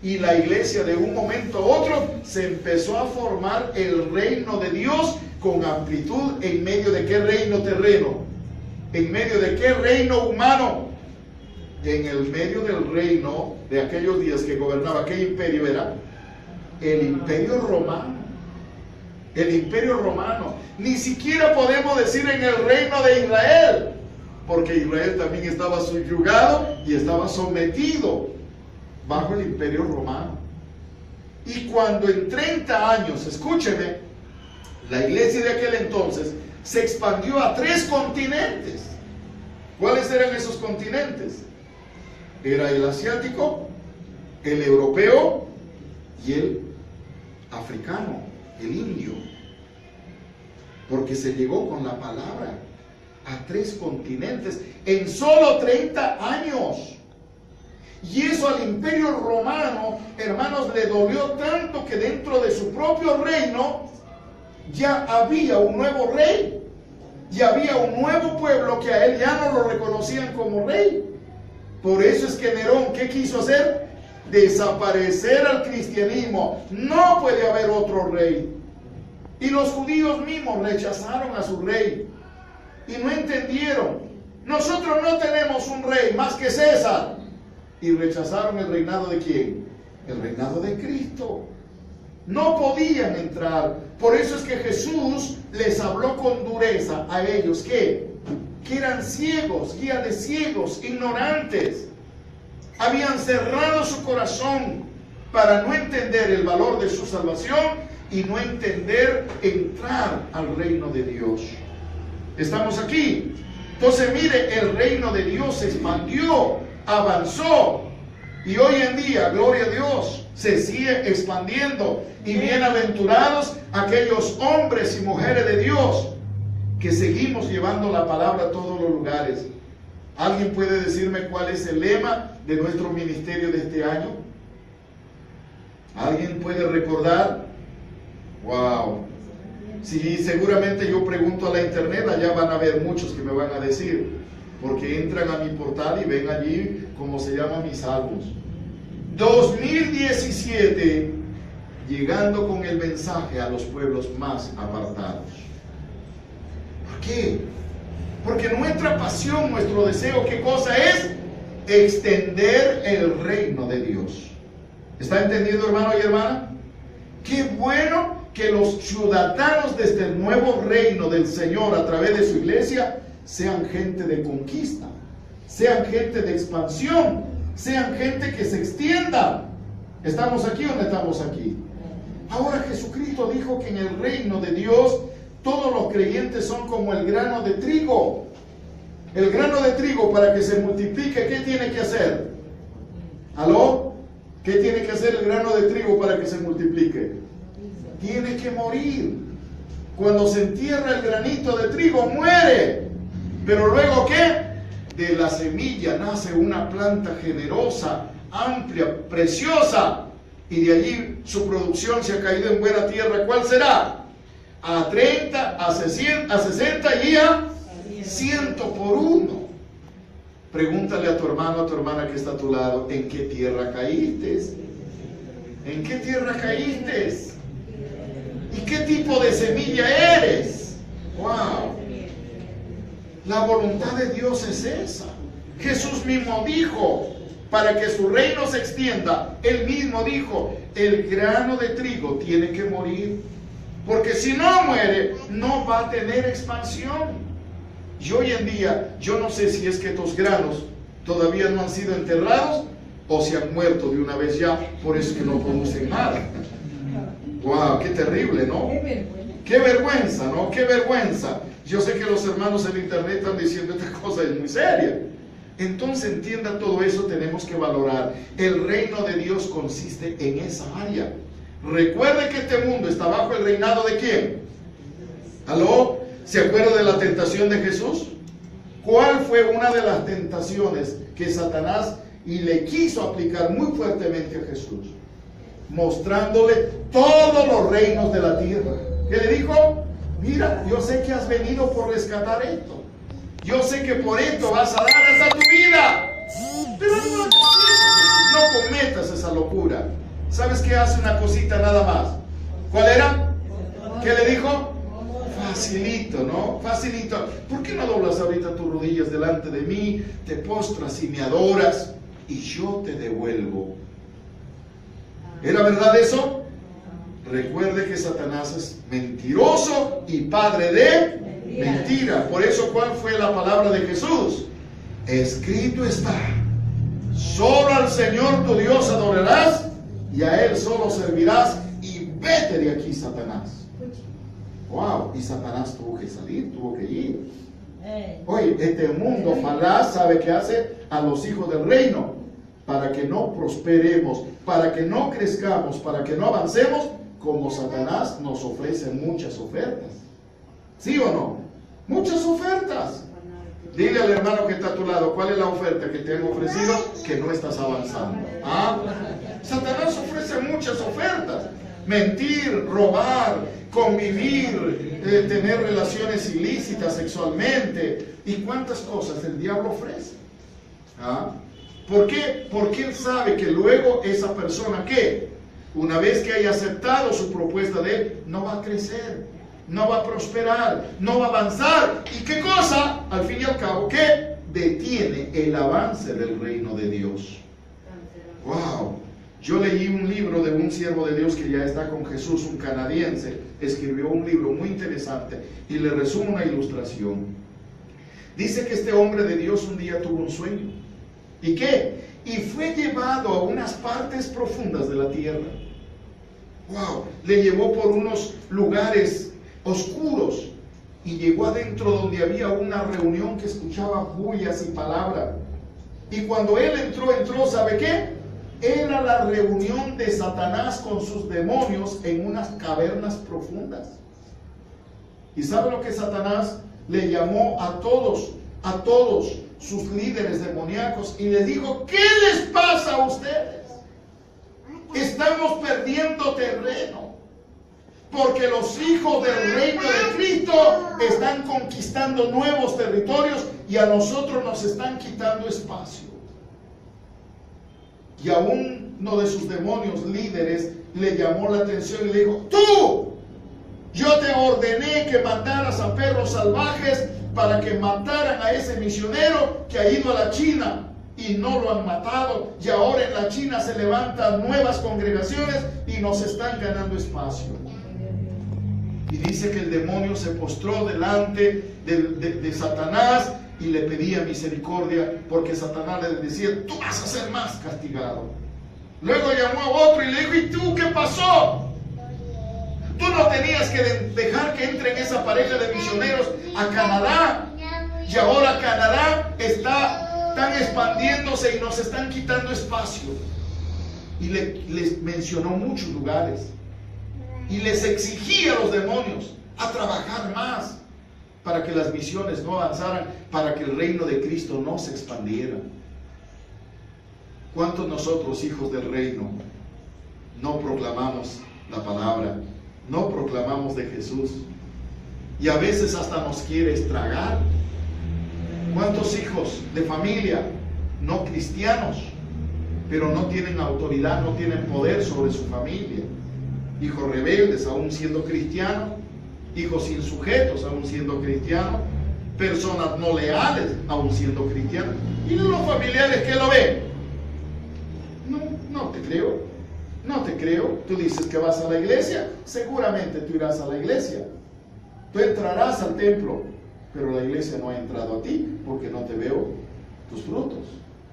Y la iglesia de un momento a otro se empezó a formar el reino de Dios con amplitud. ¿En medio de qué reino terreno? ¿En medio de qué reino humano? En el medio del reino de aquellos días que gobernaba, ¿qué imperio era? El imperio romano. El imperio romano. Ni siquiera podemos decir en el reino de Israel, porque Israel también estaba subyugado y estaba sometido bajo el imperio romano. Y cuando en 30 años, escúcheme, la iglesia de aquel entonces se expandió a 3 continentes. ¿Cuáles eran esos continentes? Era el asiático, el europeo y el africano, el indio. Porque se llegó con la palabra a 3 continentes en solo 30 años. Y eso al imperio romano, hermanos, le dolió tanto que dentro de su propio reino ya había un nuevo rey. Y había un nuevo pueblo que a él ya no lo reconocían como rey. Por eso es que Nerón, ¿qué quiso hacer? Desaparecer al cristianismo. No puede haber otro rey. Y los judíos mismos rechazaron a su rey. Y no entendieron. Nosotros no tenemos un rey más que César. Y rechazaron el reinado de ¿quién? El reinado de Cristo. No podían entrar. Por eso es que Jesús les habló con dureza a ellos. ¿Qué? Que eran ciegos, guía de ciegos, ignorantes. Habían cerrado su corazón para no entender el valor de su salvación y no entender entrar al reino de Dios. ¿Estamos aquí? Entonces mire, el reino de Dios se expandió, avanzó, y hoy en día, gloria a Dios, se sigue expandiendo. Y bienaventurados aquellos hombres y mujeres de Dios que seguimos llevando la palabra a todos los lugares. ¿Alguien puede decirme cuál es el lema de nuestro ministerio de este año? ¿Alguien puede recordar? ¡Wow! Sí, seguramente yo pregunto a la internet, allá van a haber muchos que me van a decir, porque entran a mi portal y ven allí cómo se llaman mis álbumes. 2017, llegando con el mensaje a los pueblos más apartados. ¿Por qué? Porque nuestra pasión, nuestro deseo, ¿qué cosa es? Extender el reino de Dios. ¿Está entendiendo, hermano y hermana? Qué bueno que los ciudadanos de este nuevo reino del Señor a través de su iglesia sean gente de conquista, sean gente de expansión, sean gente que se extienda. ¿Estamos aquí o no estamos aquí? Ahora Jesucristo dijo que en el reino de Dios todos los creyentes son como el grano de trigo. El grano de trigo, para que se multiplique, ¿qué tiene que hacer? ¿Aló? ¿Qué tiene que hacer el grano de trigo para que se multiplique? Tiene que morir. Cuando se entierra el granito de trigo, muere. Pero luego, ¿qué? De la semilla nace una planta generosa, amplia, preciosa. Y de allí su producción se ha caído en buena tierra. ¿Cuál será? A 30, a 60 y a 100 por uno. Pregúntale a tu hermano, a tu hermana que está a tu lado, ¿en qué tierra caíste? ¿En qué tierra caíste? ¿Y qué tipo de semilla eres? ¡Wow! La voluntad de Dios es esa. Jesús mismo dijo, para que su reino se extienda, Él mismo dijo, el grano de trigo tiene que morir. Porque si no muere, no va a tener expansión. Y hoy en día, yo no sé si es que estos granos todavía no han sido enterrados o se han muerto de una vez ya, por eso que no producen nada. ¡Wow! ¡Qué terrible!, ¿no? ¡Qué vergüenza!, ¿no? ¡Qué vergüenza! Yo sé que los hermanos en internet están diciendo esta cosa es muy seria. Entonces, entienda todo eso, tenemos que valorar. El reino de Dios consiste en esa área. Recuerde que este mundo está bajo el reinado ¿de quién? ¿Aló? ¿Se acuerda de la tentación de Jesús? ¿Cuál fue una de las tentaciones que Satanás y le quiso aplicar muy fuertemente a Jesús? Mostrándole todos los reinos de la tierra. ¿Qué le dijo? Mira, yo sé que has venido por rescatar esto. Yo sé que por esto vas a dar hasta tu vida. Pero no cometas esa locura. ¿Sabes qué hace una cosita nada más? ¿Cuál era? ¿Qué le dijo? Facilito, ¿no? Facilito. ¿Por qué no doblas ahorita tus rodillas delante de mí, te postras y me adoras y yo te devuelvo? ¿Era verdad eso? Recuerde que Satanás es mentiroso y padre de mentira. Por eso, ¿cuál fue la palabra de Jesús? Escrito está: solo al Señor tu Dios adorarás y a Él solo servirás, y vete de aquí, Satanás. Wow, y Satanás tuvo que salir, tuvo que ir. Oye, este mundo falaz, ¿sabe qué hace? A los hijos del reino, para que no prosperemos, para que no crezcamos, para que no avancemos, como Satanás nos ofrece muchas ofertas. ¿Sí o no? Muchas ofertas. Dile al hermano que está a tu lado, ¿cuál es la oferta que te han ofrecido que no estás avanzando? ¿Ah? Satanás ofrece muchas ofertas. Mentir, robar, convivir, tener relaciones ilícitas sexualmente. ¿Y cuántas cosas el diablo ofrece? ¿Ah? ¿Por qué? Porque él sabe que luego esa persona, ¿qué? Una vez que haya aceptado su propuesta de él, no va a crecer, no va a prosperar, no va a avanzar. ¿Y qué cosa? Al fin y al cabo, ¿qué? Detiene el avance del reino de Dios. ¡Wow! Yo leí un libro de un siervo de Dios que ya está con Jesús, un canadiense. Escribió un libro muy interesante y le resumo una ilustración. Dice que este hombre de Dios un día tuvo un sueño. ¿Y qué? Y fue llevado a unas partes profundas de la tierra. ¡Wow! Le llevó por unos lugares oscuros y llegó adentro donde había una reunión que escuchaba bullas y palabras. Y cuando él entró, ¿sabe qué? era la reunión de Satanás con sus demonios en unas cavernas profundas. ¿Y sabe lo que Satanás le llamó a todos sus líderes demoníacos y les dijo? ¿Qué les pasa a ustedes? Estamos perdiendo terreno, porque los hijos del reino de Cristo están conquistando nuevos territorios y a nosotros nos están quitando espacio. Y a uno de sus demonios líderes le llamó la atención y le dijo: tú, yo te ordené que mataras a perros salvajes para que mataran a ese misionero que ha ido a la China y no lo han matado, y ahora en la China se levantan nuevas congregaciones y nos están ganando espacio. Y dice que el demonio se postró delante de Satanás y le pedía misericordia, porque Satanás le decía: tú vas a ser más castigado. Luego llamó a otro y le dijo: ¿y tú qué pasó? Tú no tenías que dejar que entren esa pareja de misioneros a Canadá, y ahora Canadá están expandiéndose y nos están quitando espacio. Y les mencionó muchos lugares y les exigía a los demonios a trabajar más para que las misiones no avanzaran, para que el reino de Cristo no se expandiera. ¿Cuántos nosotros, hijos del reino, no proclamamos la palabra, no proclamamos de Jesús, y a veces hasta nos quiere estragar? ¿Cuántos hijos de familia no cristianos, pero no tienen autoridad, no tienen poder sobre su familia? Hijos rebeldes aún siendo cristianos, hijos insujetos aún siendo cristianos, personas no leales aún siendo cristianos. ¿Y los familiares que lo ven? No te creo, no te creo. Tú dices que vas a la iglesia, seguramente tú irás a la iglesia, tú entrarás al templo, pero la iglesia no ha entrado a ti porque no te veo tus frutos.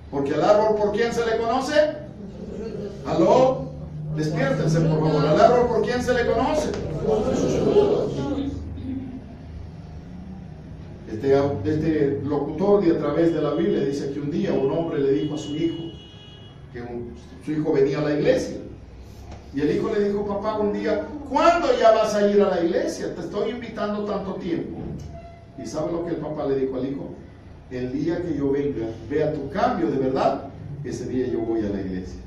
Porque al árbol, ¿por quién se le conoce? ¿Aló? Despiértense, por favor. ¿Al árbol por quién se le conoce? Por sus frutos. Este locutor de a través de la Biblia dice que un día un hombre le dijo a su hijo que su hijo venía a la iglesia, y el hijo le dijo: papá, un día, ¿cuándo ya vas a ir a la iglesia? Te estoy invitando tanto tiempo. ¿Y sabe lo que el papá le dijo al hijo? El día que yo venga, vea tu cambio de verdad, ese día yo voy a la iglesia.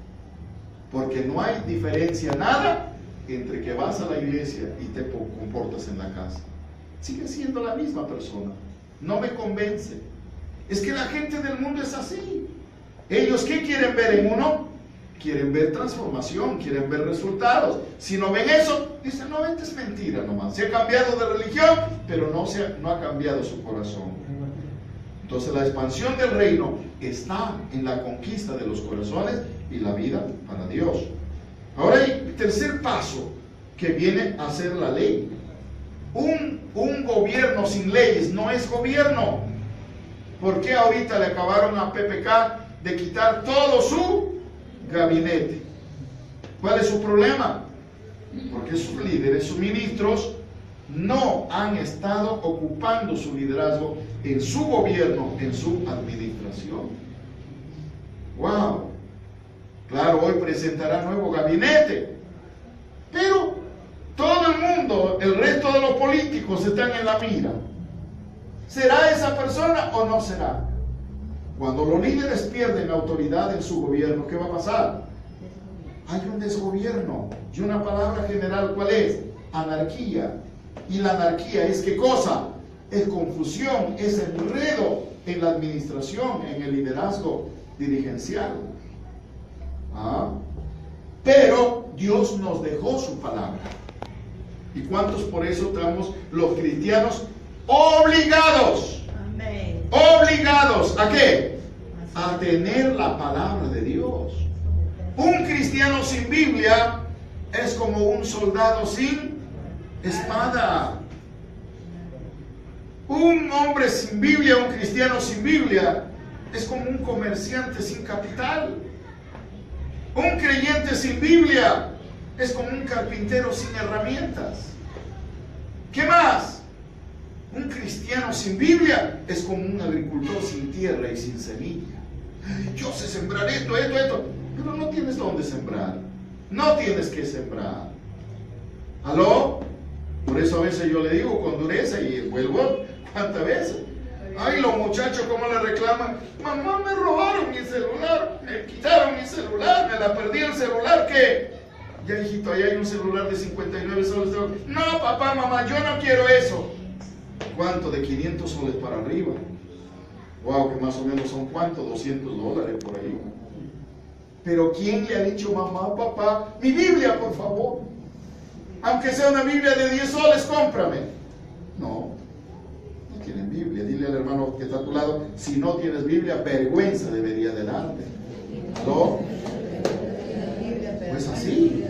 Porque no hay diferencia nada entre que vas a la iglesia y te comportas en la casa. Sigue siendo la misma persona. No me convence. Es que la gente del mundo es así. Ellos, ¿qué quieren ver en uno? Quieren ver transformación, quieren ver resultados. Si no ven eso, dicen: no, vente, es mentira nomás. Se ha cambiado de religión, pero no ha cambiado su corazón. Entonces la expansión del reino está en la conquista de los corazones y la vida para Dios. Ahora hay el tercer paso, que viene a ser la ley. Un gobierno sin leyes no es gobierno. ¿Por qué ahorita le acabaron a PPK de quitar todo su gabinete? ¿Cuál es su problema? Porque sus líderes, sus ministros, no han estado ocupando su liderazgo en su gobierno, en su administración. ¡Wow! Claro, hoy presentará nuevo gabinete, pero todo el mundo, el resto de los políticos están en la mira. ¿Será esa persona o no será? Cuando los líderes pierden autoridad en su gobierno, ¿qué va a pasar? Hay un desgobierno. Y una palabra general, ¿cuál es? Anarquía. Y la anarquía es ¿qué cosa? Es confusión, es enredo en la administración, en el liderazgo dirigencial. Pero Dios nos dejó su palabra. ¿Y cuántos por eso estamos los cristianos obligados? Amén. ¿Obligados a qué? A tener la palabra de Dios. Un cristiano sin Biblia es como un soldado sin espada. Un hombre sin Biblia, un cristiano sin Biblia, es como un comerciante sin capital. Un creyente sin Biblia es como un carpintero sin herramientas. ¿Qué más? Un cristiano sin Biblia es como un agricultor sin tierra y sin semilla. Yo sé sembrar esto. pero no tienes dónde sembrar. No tienes que sembrar. ¿Aló? Por eso a veces yo le digo con dureza y vuelvo cuántas veces. Ay, los muchachos cómo le reclaman: mamá, me robaron mi celular, me quitaron mi celular, me la perdí el celular. ¿Qué? Ya, hijito, ahí hay un celular de 59 soles. No, papá, mamá, yo no quiero eso. ¿Cuánto? De 500 soles para arriba. Wow, que más o menos son ¿cuánto? $200 por ahí. Pero ¿quién le ha dicho: mamá, papá, mi Biblia, por favor? Aunque sea una Biblia de 10 soles, cómprame. No, no tienen Biblia. Dile al hermano que está a tu lado: si no tienes Biblia, vergüenza debería de darte. ¿No? Pues así.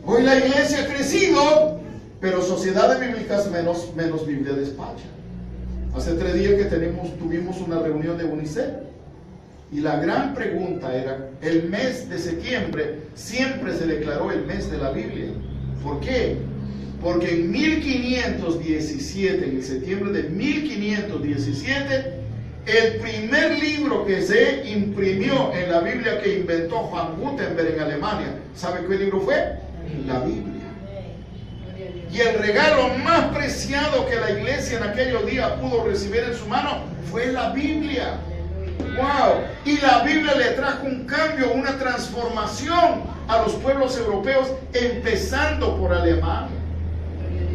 Hoy la iglesia ha crecido, pero sociedades bíblicas menos Biblia despacha. Hace 3 días que tuvimos una reunión de UNICEF. Y la gran pregunta era: el mes de septiembre siempre se declaró el mes de la Biblia. ¿Por qué? Porque en 1517, en el septiembre de 1517, el primer libro que se imprimió en la Biblia que inventó Juan Gutenberg en Alemania, ¿sabe qué libro fue? La Biblia. Y el regalo más preciado que la iglesia en aquellos días pudo recibir en su mano fue la Biblia. ¡Wow! Y la Biblia le trajo un cambio, una transformación a los pueblos europeos, empezando por Alemania.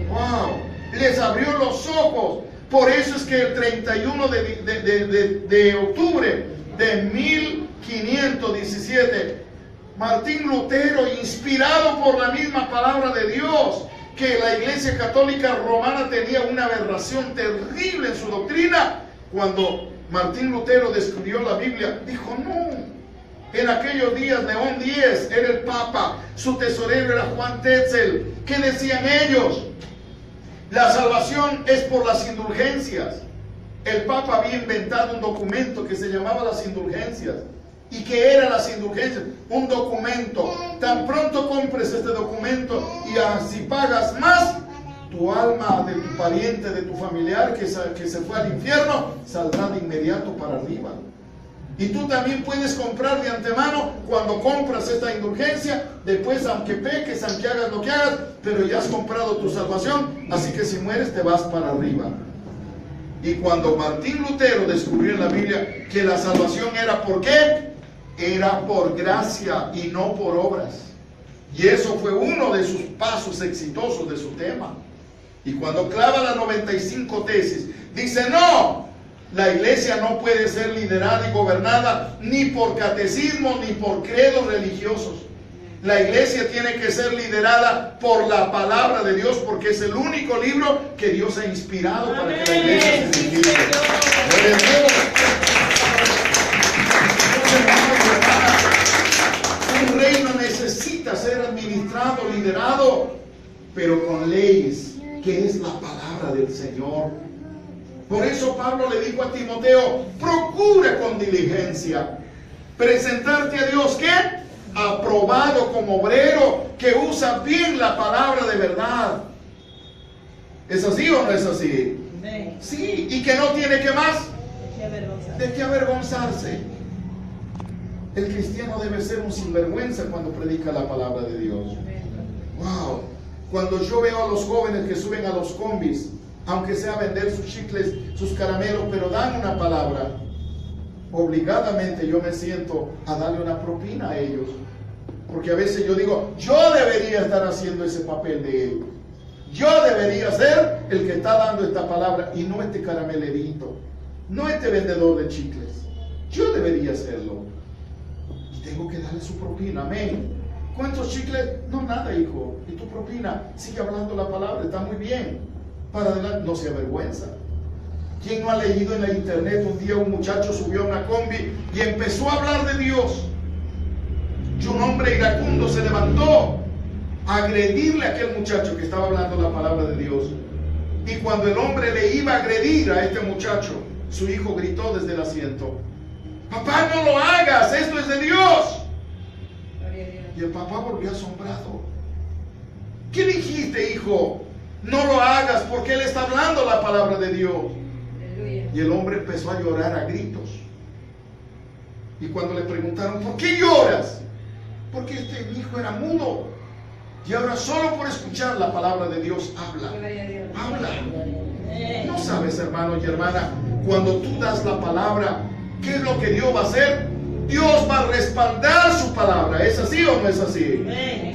¡Wow! Les abrió los ojos. Por eso es que el 31 de octubre de 1517, Martín Lutero, inspirado por la misma palabra de Dios, que la Iglesia Católica Romana tenía una aberración terrible en su doctrina, cuando Martín Lutero descubrió la Biblia, dijo: no. En aquellos días León X era el Papa, su tesorero era Juan Tetzel. ¿Qué decían ellos? La salvación es por las indulgencias. El Papa había inventado un documento que se llamaba las indulgencias. ¿Y qué eran las indulgencias? Un documento. Tan pronto compres este documento y si pagas más, tu alma de tu pariente, de tu familiar que se fue al infierno, saldrá de inmediato para arriba. Y tú también puedes comprar de antemano, cuando compras esta indulgencia, después aunque peques, aunque hagas lo que hagas, pero ya has comprado tu salvación, así que si mueres te vas para arriba. Y cuando Martín Lutero descubrió en la Biblia que la salvación era ¿por qué? Era por gracia y no por obras. Y eso fue uno de sus pasos exitosos de su tema. Y cuando clava las 95 tesis, dice: no, la iglesia no puede ser liderada y gobernada ni por catecismo ni por credos religiosos. La iglesia tiene que ser liderada por la palabra de Dios, porque es el único libro que Dios ha inspirado para que la iglesia se edifique. Un reino necesita ser administrado, liderado, pero con leyes, que es la palabra del Señor. Por eso Pablo le dijo a Timoteo: procura con diligencia presentarte a Dios, ¿qué? Aprobado como obrero que usa bien la palabra de verdad. ¿Es así o no es así? Sí, y que no tiene que más de qué avergonzarse. El cristiano debe ser un sinvergüenza cuando predica la palabra de Dios. Wow. Cuando yo veo a los jóvenes que suben a los combis, aunque sea a vender sus chicles, sus caramelos, pero dan una palabra, obligadamente yo me siento a darle una propina a ellos. Porque a veces yo digo: yo debería estar haciendo ese papel de él. Yo debería ser el que está dando esta palabra y no este caramelerito, no este vendedor de chicles. Yo debería hacerlo. Y tengo que darle su propina. Amén. ¿Cuántos chicles? No, nada, hijo. ¿Y tu propina? Sigue hablando la palabra, está muy bien. Para adelante, no se avergüenza. ¿Quién no ha leído en la internet? Un día un muchacho subió a una combi y empezó a hablar de Dios. Y un hombre iracundo se levantó a agredirle a aquel muchacho que estaba hablando la palabra de Dios. Y cuando el hombre le iba a agredir a este muchacho, su hijo gritó desde el asiento: papá, no lo hagas, esto es de Dios. Y el papá volvió asombrado. ¿Qué dijiste, hijo? No lo hagas, porque él está hablando la palabra de Dios. Y el hombre empezó a llorar a gritos. Y cuando le preguntaron, ¿por qué lloras? Porque este hijo era mudo. Y ahora solo por escuchar la palabra de Dios habla. Habla. No sabes, hermano y hermana, cuando tú das la palabra, ¿qué es lo que Dios va a hacer? Dios va a respaldar su palabra. ¿Es así o no es así?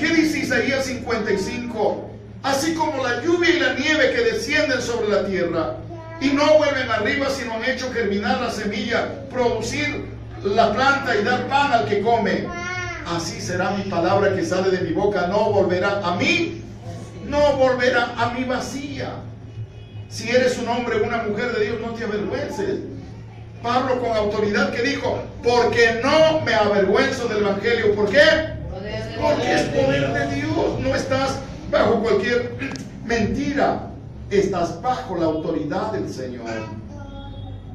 ¿Qué dice Isaías 55? Así como la lluvia y la nieve que descienden sobre la tierra y no vuelven arriba, sino han hecho germinar la semilla, producir la planta y dar pan al que come. Así será mi palabra que sale de mi boca, no volverá a mí, no volverá a mí vacía. Si eres un hombre o una mujer de Dios, no te avergüences. Pablo con autoridad que dijo, porque no me avergüenzo del evangelio. ¿Por qué? Porque es poder de Dios. No estás bajo cualquier mentira, estás bajo la autoridad del Señor.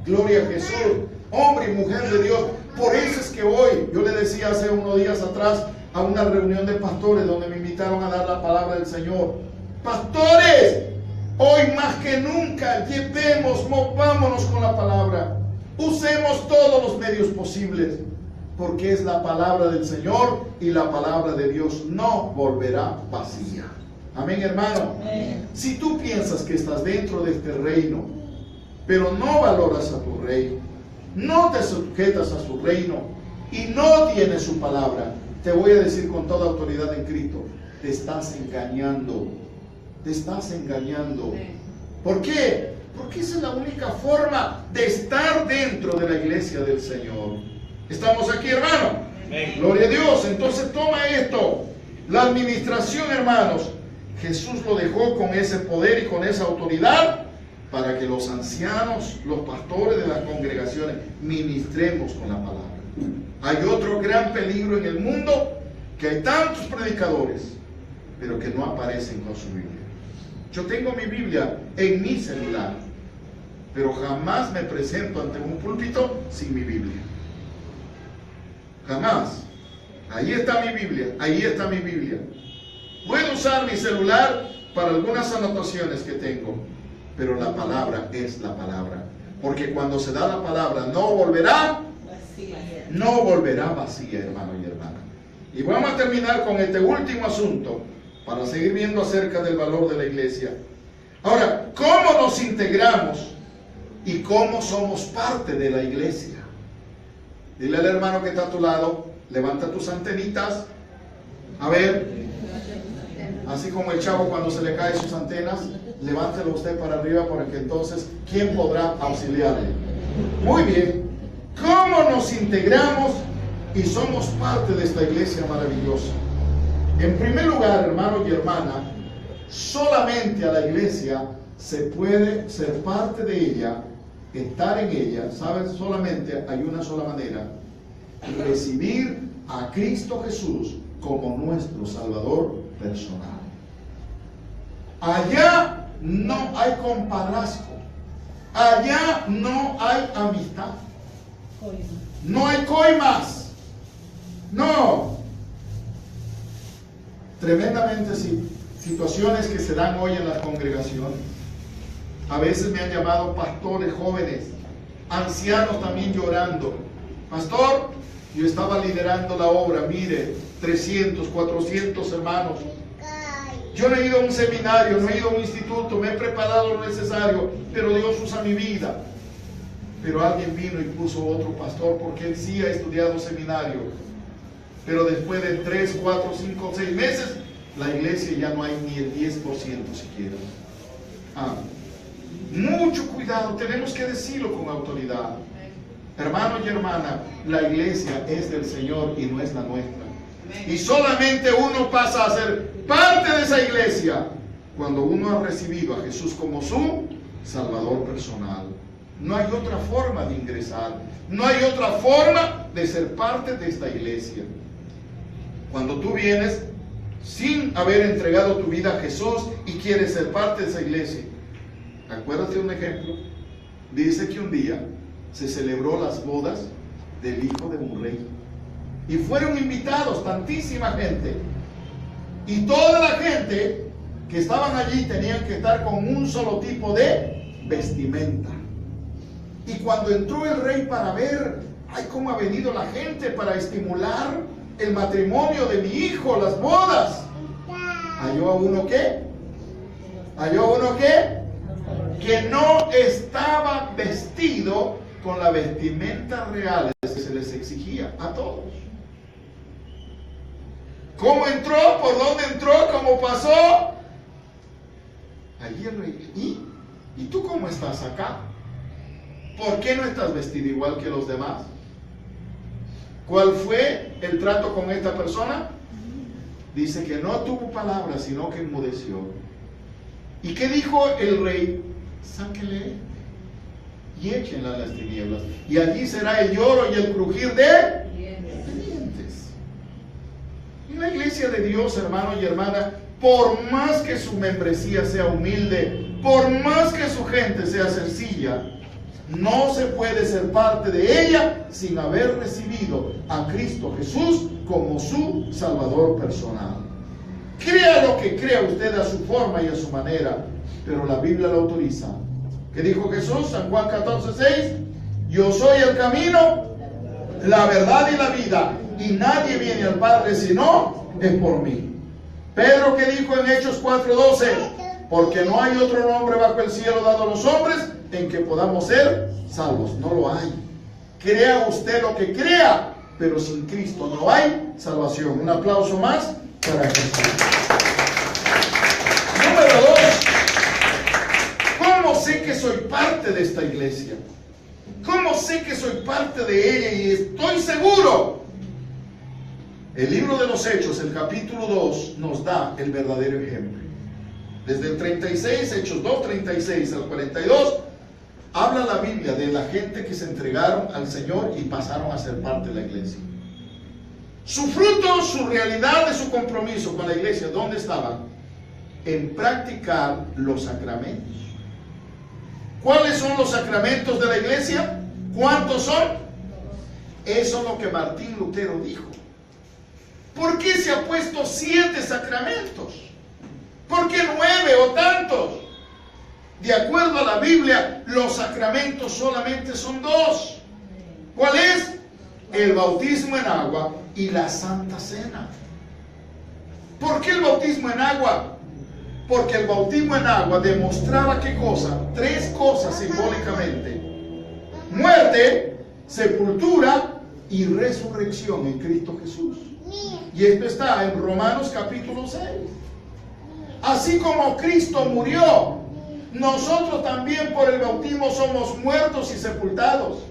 Gloria a Jesús, hombre y mujer de Dios. Por eso es que hoy, yo le decía hace unos días atrás a una reunión de pastores donde me invitaron a dar la palabra del Señor. Pastores, hoy más que nunca movámonos con la palabra. Usemos todos los medios posibles, porque es la palabra del Señor y la palabra de Dios no volverá vacía. Amén, hermano. Amén. Si tú piensas que estás dentro de este reino, pero no valoras a tu rey, no te sujetas a su reino y no tienes su palabra, te voy a decir con toda autoridad en Cristo, te estás engañando. Te estás engañando. ¿Por qué? Porque esa es la única forma de estar dentro de la iglesia del Señor. ¿Estamos aquí, hermano? Amén. Gloria a Dios. Entonces toma esto. La administración, hermanos, Jesús lo dejó con ese poder y con esa autoridad para que los ancianos, los pastores de las congregaciones, ministremos con la palabra. Hay otro gran peligro en el mundo, que hay tantos predicadores, pero que no aparecen con su Biblia. Yo tengo mi Biblia en mi celular, pero jamás me presento ante un púlpito sin mi Biblia. Jamás. Ahí está mi Biblia, ahí está mi Biblia. Puedo usar mi celular para algunas anotaciones que tengo, pero la palabra es la palabra. Porque cuando se da la palabra no volverá vacía, hermano y hermana. Y vamos a terminar con este último asunto para seguir viendo acerca del valor de la iglesia. Ahora, ¿cómo nos integramos y cómo somos parte de la iglesia? Dile al hermano que está a tu lado, levanta tus antenitas. A ver, así como el chavo cuando se le caen sus antenas, levántelo usted para arriba, porque entonces, ¿quién podrá auxiliarle? Muy bien. ¿Cómo nos integramos y somos parte de esta iglesia maravillosa? En primer lugar, hermano y hermana, solamente a la iglesia se puede ser parte de ella, estar en ella, ¿sabes? Solamente hay una sola manera: recibir a Cristo Jesús como nuestro Salvador personal. Allá no hay compadrazgo, allá no hay amistad, no hay coimas, no. Tremendamente situaciones que se dan hoy en las congregaciones. A veces me han llamado pastores jóvenes, ancianos también llorando. Pastor, yo estaba liderando la obra, mire, 300, 400 hermanos. Yo no he ido a un seminario, no he ido a un instituto, me he preparado lo necesario, pero Dios usa mi vida. Pero alguien vino y puso otro pastor porque él sí ha estudiado seminario. Pero después de 3, 4, 5, 6 meses, la iglesia ya no hay ni el 10% siquiera. Mucho cuidado, tenemos que decirlo con autoridad. Hermano y hermana, la iglesia es del Señor y no es la nuestra. Y solamente uno pasa a ser parte de esa iglesia cuando uno ha recibido a Jesús como su Salvador personal. No hay otra forma de ingresar, no hay otra forma de ser parte de esta iglesia. Cuando tú vienes sin haber entregado tu vida a Jesús y quieres ser parte de esa iglesia, acuérdate de un ejemplo. Dice que un día se celebró las bodas del hijo de un rey y fueron invitados tantísima gente, y toda la gente que estaban allí tenían que estar con un solo tipo de vestimenta. Y cuando entró el rey para ver Ay, cómo ha venido la gente para estimular el matrimonio de mi hijo, las bodas. ¿Halló a uno qué? ¿Halló a uno qué? Que no estaba vestido con la vestimenta real que se les exigía a todos. ¿Cómo entró? ¿Por dónde entró? ¿Cómo pasó? Allí el rey. ¿Y tú cómo estás acá? ¿Por qué no estás vestido igual que los demás? ¿Cuál fue el trato con esta persona? Dice que no tuvo palabras, sino que enmudeció. ¿Y qué dijo el rey? Sáquenle y échenla a las tinieblas. Y allí será el lloro y el crujir de dientes. En la iglesia de Dios, hermano y hermana, por más que su membresía sea humilde, por más que su gente sea sencilla, no se puede ser parte de ella sin haber recibido a Cristo Jesús como su Salvador personal. Crea lo que crea usted a su forma y a su manera, pero la Biblia lo autoriza. ¿Qué dijo Jesús? San Juan 14:6: yo soy el camino, la verdad y la vida, y nadie viene al Padre si no es por mí. Pedro, ¿qué dijo en Hechos 4:12? Porque no hay otro nombre bajo el cielo dado a los hombres en que podamos ser salvos. No lo hay. Crea usted lo que crea, pero sin Cristo no hay salvación. Un aplauso más para Jesús. Número 2. ¿Cómo sé que soy parte de esta iglesia? ¿Cómo sé que soy parte de ella y estoy seguro? El libro de los Hechos, el capítulo 2, nos da el verdadero ejemplo. Desde el 36, Hechos 2, 36 al 42, habla la Biblia de la gente que se entregaron al Señor y pasaron a ser parte de la iglesia. Su fruto, su realidad de su compromiso con la iglesia, ¿dónde estaban? En practicar los sacramentos. ¿Cuáles son los sacramentos de la iglesia? ¿Cuántos son? Eso es lo que Martín Lutero dijo. ¿Por qué se ha puesto 7 sacramentos? ¿Por qué 9 o tantos? De acuerdo a la Biblia, los sacramentos solamente son 2. ¿Cuál es? El bautismo en agua y la Santa Cena. ¿Por qué el bautismo en agua? Porque el bautismo en agua demostraba ¿qué cosa? 3 cosas simbólicamente: muerte, sepultura y resurrección en Cristo Jesús. Y esto está en Romanos capítulo 6. Así como Cristo murió, nosotros también por el bautismo somos muertos y sepultados.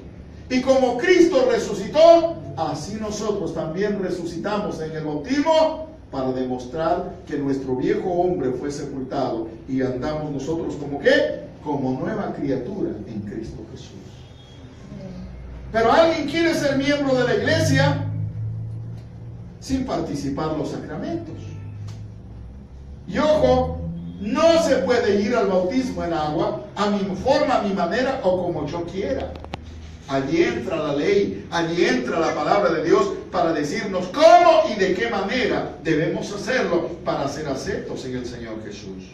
Y como Cristo resucitó, así nosotros también resucitamos en el bautismo para demostrar que nuestro viejo hombre fue sepultado y andamos nosotros como ¿qué? Como nueva criatura en Cristo Jesús. Pero alguien quiere ser miembro de la iglesia sin participar en los sacramentos. Y ojo, no se puede ir al bautismo en agua a mi forma, a mi manera o como yo quiera. Allí entra la ley, allí entra la palabra de Dios para decirnos cómo y de qué manera debemos hacerlo para ser aceptos en el Señor Jesús.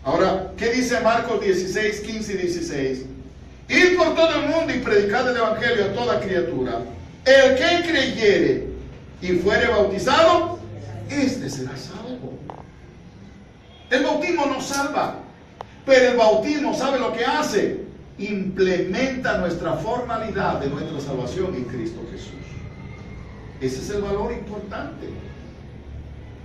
Ahora, ¿qué dice Marcos 16, 15 y 16? Id por todo el mundo y predicad el evangelio a toda criatura. El que creyere y fuere bautizado, este será salvo. El bautismo no salva, pero el bautismo, ¿sabe lo que hace? Implementa nuestra formalidad de nuestra salvación en Cristo Jesús. Ese es el valor importante.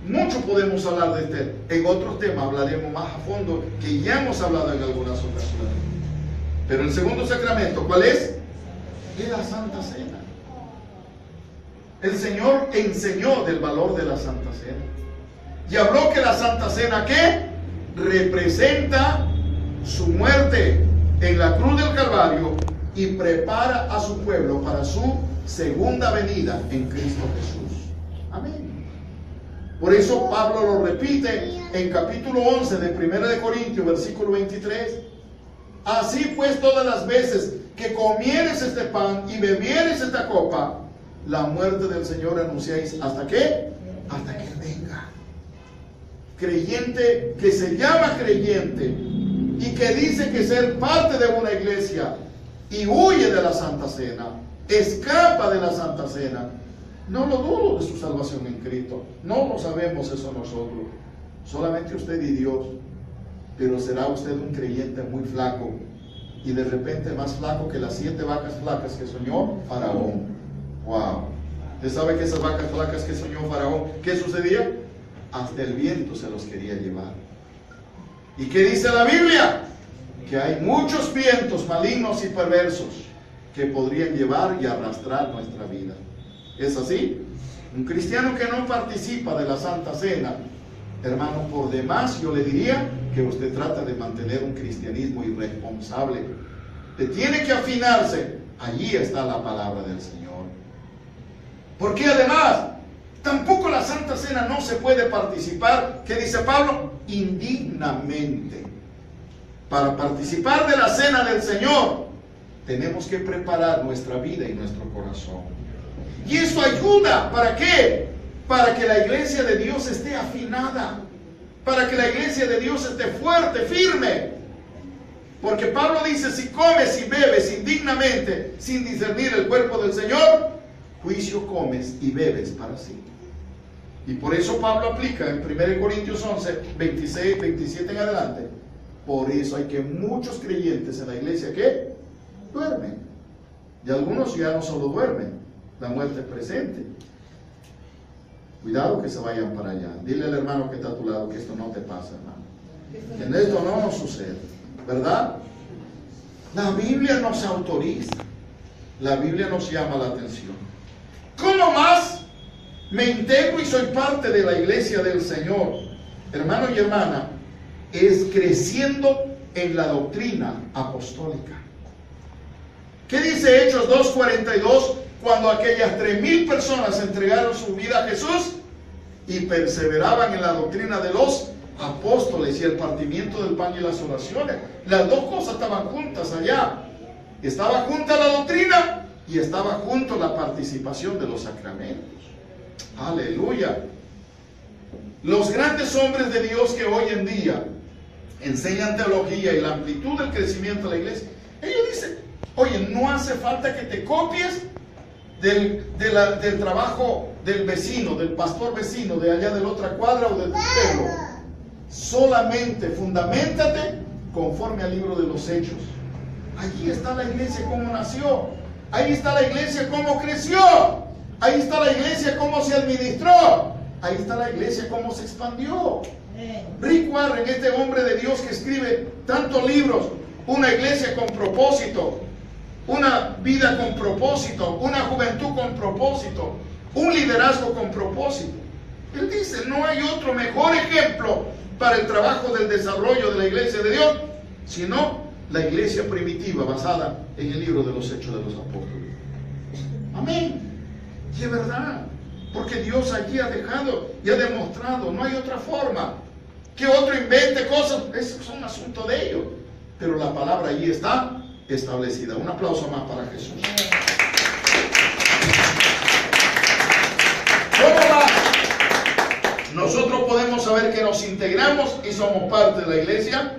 Mucho podemos hablar de este. En otros temas hablaremos más a fondo, que ya hemos hablado en algunas ocasiones. Pero el segundo sacramento, ¿cuál es? Es la Santa Cena. El Señor enseñó del valor de la Santa Cena. Y habló que la Santa Cena, ¿qué? Representa su muerte en la cruz del Calvario y prepara a su pueblo para su segunda venida en Cristo Jesús. Amén. Por eso Pablo lo repite en capítulo 11 de 1 de Corintios, versículo 23. Así pues, todas las veces que comieres este pan y bebieres esta copa, la muerte del Señor anunciáis. ¿Hasta qué? Hasta que venga. Creyente que se llama creyente y que dice que ser parte de una iglesia y huye de la Santa Cena, escapa de la Santa Cena, no lo dudo de su salvación en Cristo. No lo sabemos eso nosotros, solamente usted y Dios. Pero será usted un creyente muy flaco, y de repente más flaco que las 7 vacas flacas que soñó Faraón. Wow. ¿Usted sabe que esas vacas flacas que soñó Faraón, qué sucedía? Hasta el viento se los quería llevar. ¿Y qué dice la Biblia? Que hay muchos vientos malignos y perversos que podrían llevar y arrastrar nuestra vida. ¿Es así? Un cristiano que no participa de la Santa Cena, hermano, por demás yo le diría que usted trata de mantener un cristianismo irresponsable. Usted tiene que afinarse. Allí está la palabra del Señor. Porque además, tampoco la Santa Cena no se puede participar, ¿qué dice Pablo? Indignamente. Para participar de la cena del Señor, tenemos que preparar nuestra vida y nuestro corazón. Y eso ayuda, ¿para qué? Para que la iglesia de Dios esté afinada, para que la iglesia de Dios esté fuerte, firme. Porque Pablo dice, si comes y bebes indignamente, sin discernir el cuerpo del Señor, juicio comes y bebes para sí. Y por eso Pablo aplica en 1 Corintios 11, 26, 27 en adelante. Por eso hay que muchos creyentes en la iglesia que duermen. Y algunos ya no solo duermen, la muerte es presente. Cuidado que se vayan para allá. Dile al hermano que está a tu lado que esto no te pasa, hermano. Que en esto no nos sucede, ¿verdad? La Biblia nos autoriza. La Biblia nos llama la atención. ¿Cómo más me integro y soy parte de la iglesia del Señor? Hermano y hermana, es creciendo en la doctrina apostólica. ¿Qué dice Hechos 2:42? Cuando aquellas 3,000 personas entregaron su vida a Jesús y perseveraban en la doctrina de los apóstoles y el partimiento del pan y las oraciones. Las dos cosas estaban juntas allá. Estaba junta la doctrina y estaba junto la participación de los sacramentos. Aleluya. Los grandes hombres de Dios que hoy en día enseñan teología y la amplitud del crecimiento de la iglesia, ellos dicen, oye, no hace falta que te copies del trabajo del vecino, del pastor vecino de allá de la otra cuadra o del pueblo. Solamente fundamentate conforme al libro de los Hechos. Allí está la iglesia como nació. Ahí está la iglesia como creció. Ahí está la iglesia como se administró. Ahí está la iglesia como se expandió. Rick Warren, este hombre de Dios que escribe tantos libros, una iglesia con propósito, una vida con propósito, una juventud con propósito, un liderazgo con propósito. Él dice, no hay otro mejor ejemplo para el trabajo del desarrollo de la iglesia de Dios, sino la iglesia primitiva basada en el libro de los Hechos de los Apóstoles. Amén. Y es verdad, porque Dios allí ha dejado y ha demostrado, no hay otra forma. Que otro invente cosas, eso es un asunto de ellos. Pero la palabra allí está establecida. Un aplauso más para Jesús. ¿Cómo va? Nosotros podemos saber que nos integramos y somos parte de la iglesia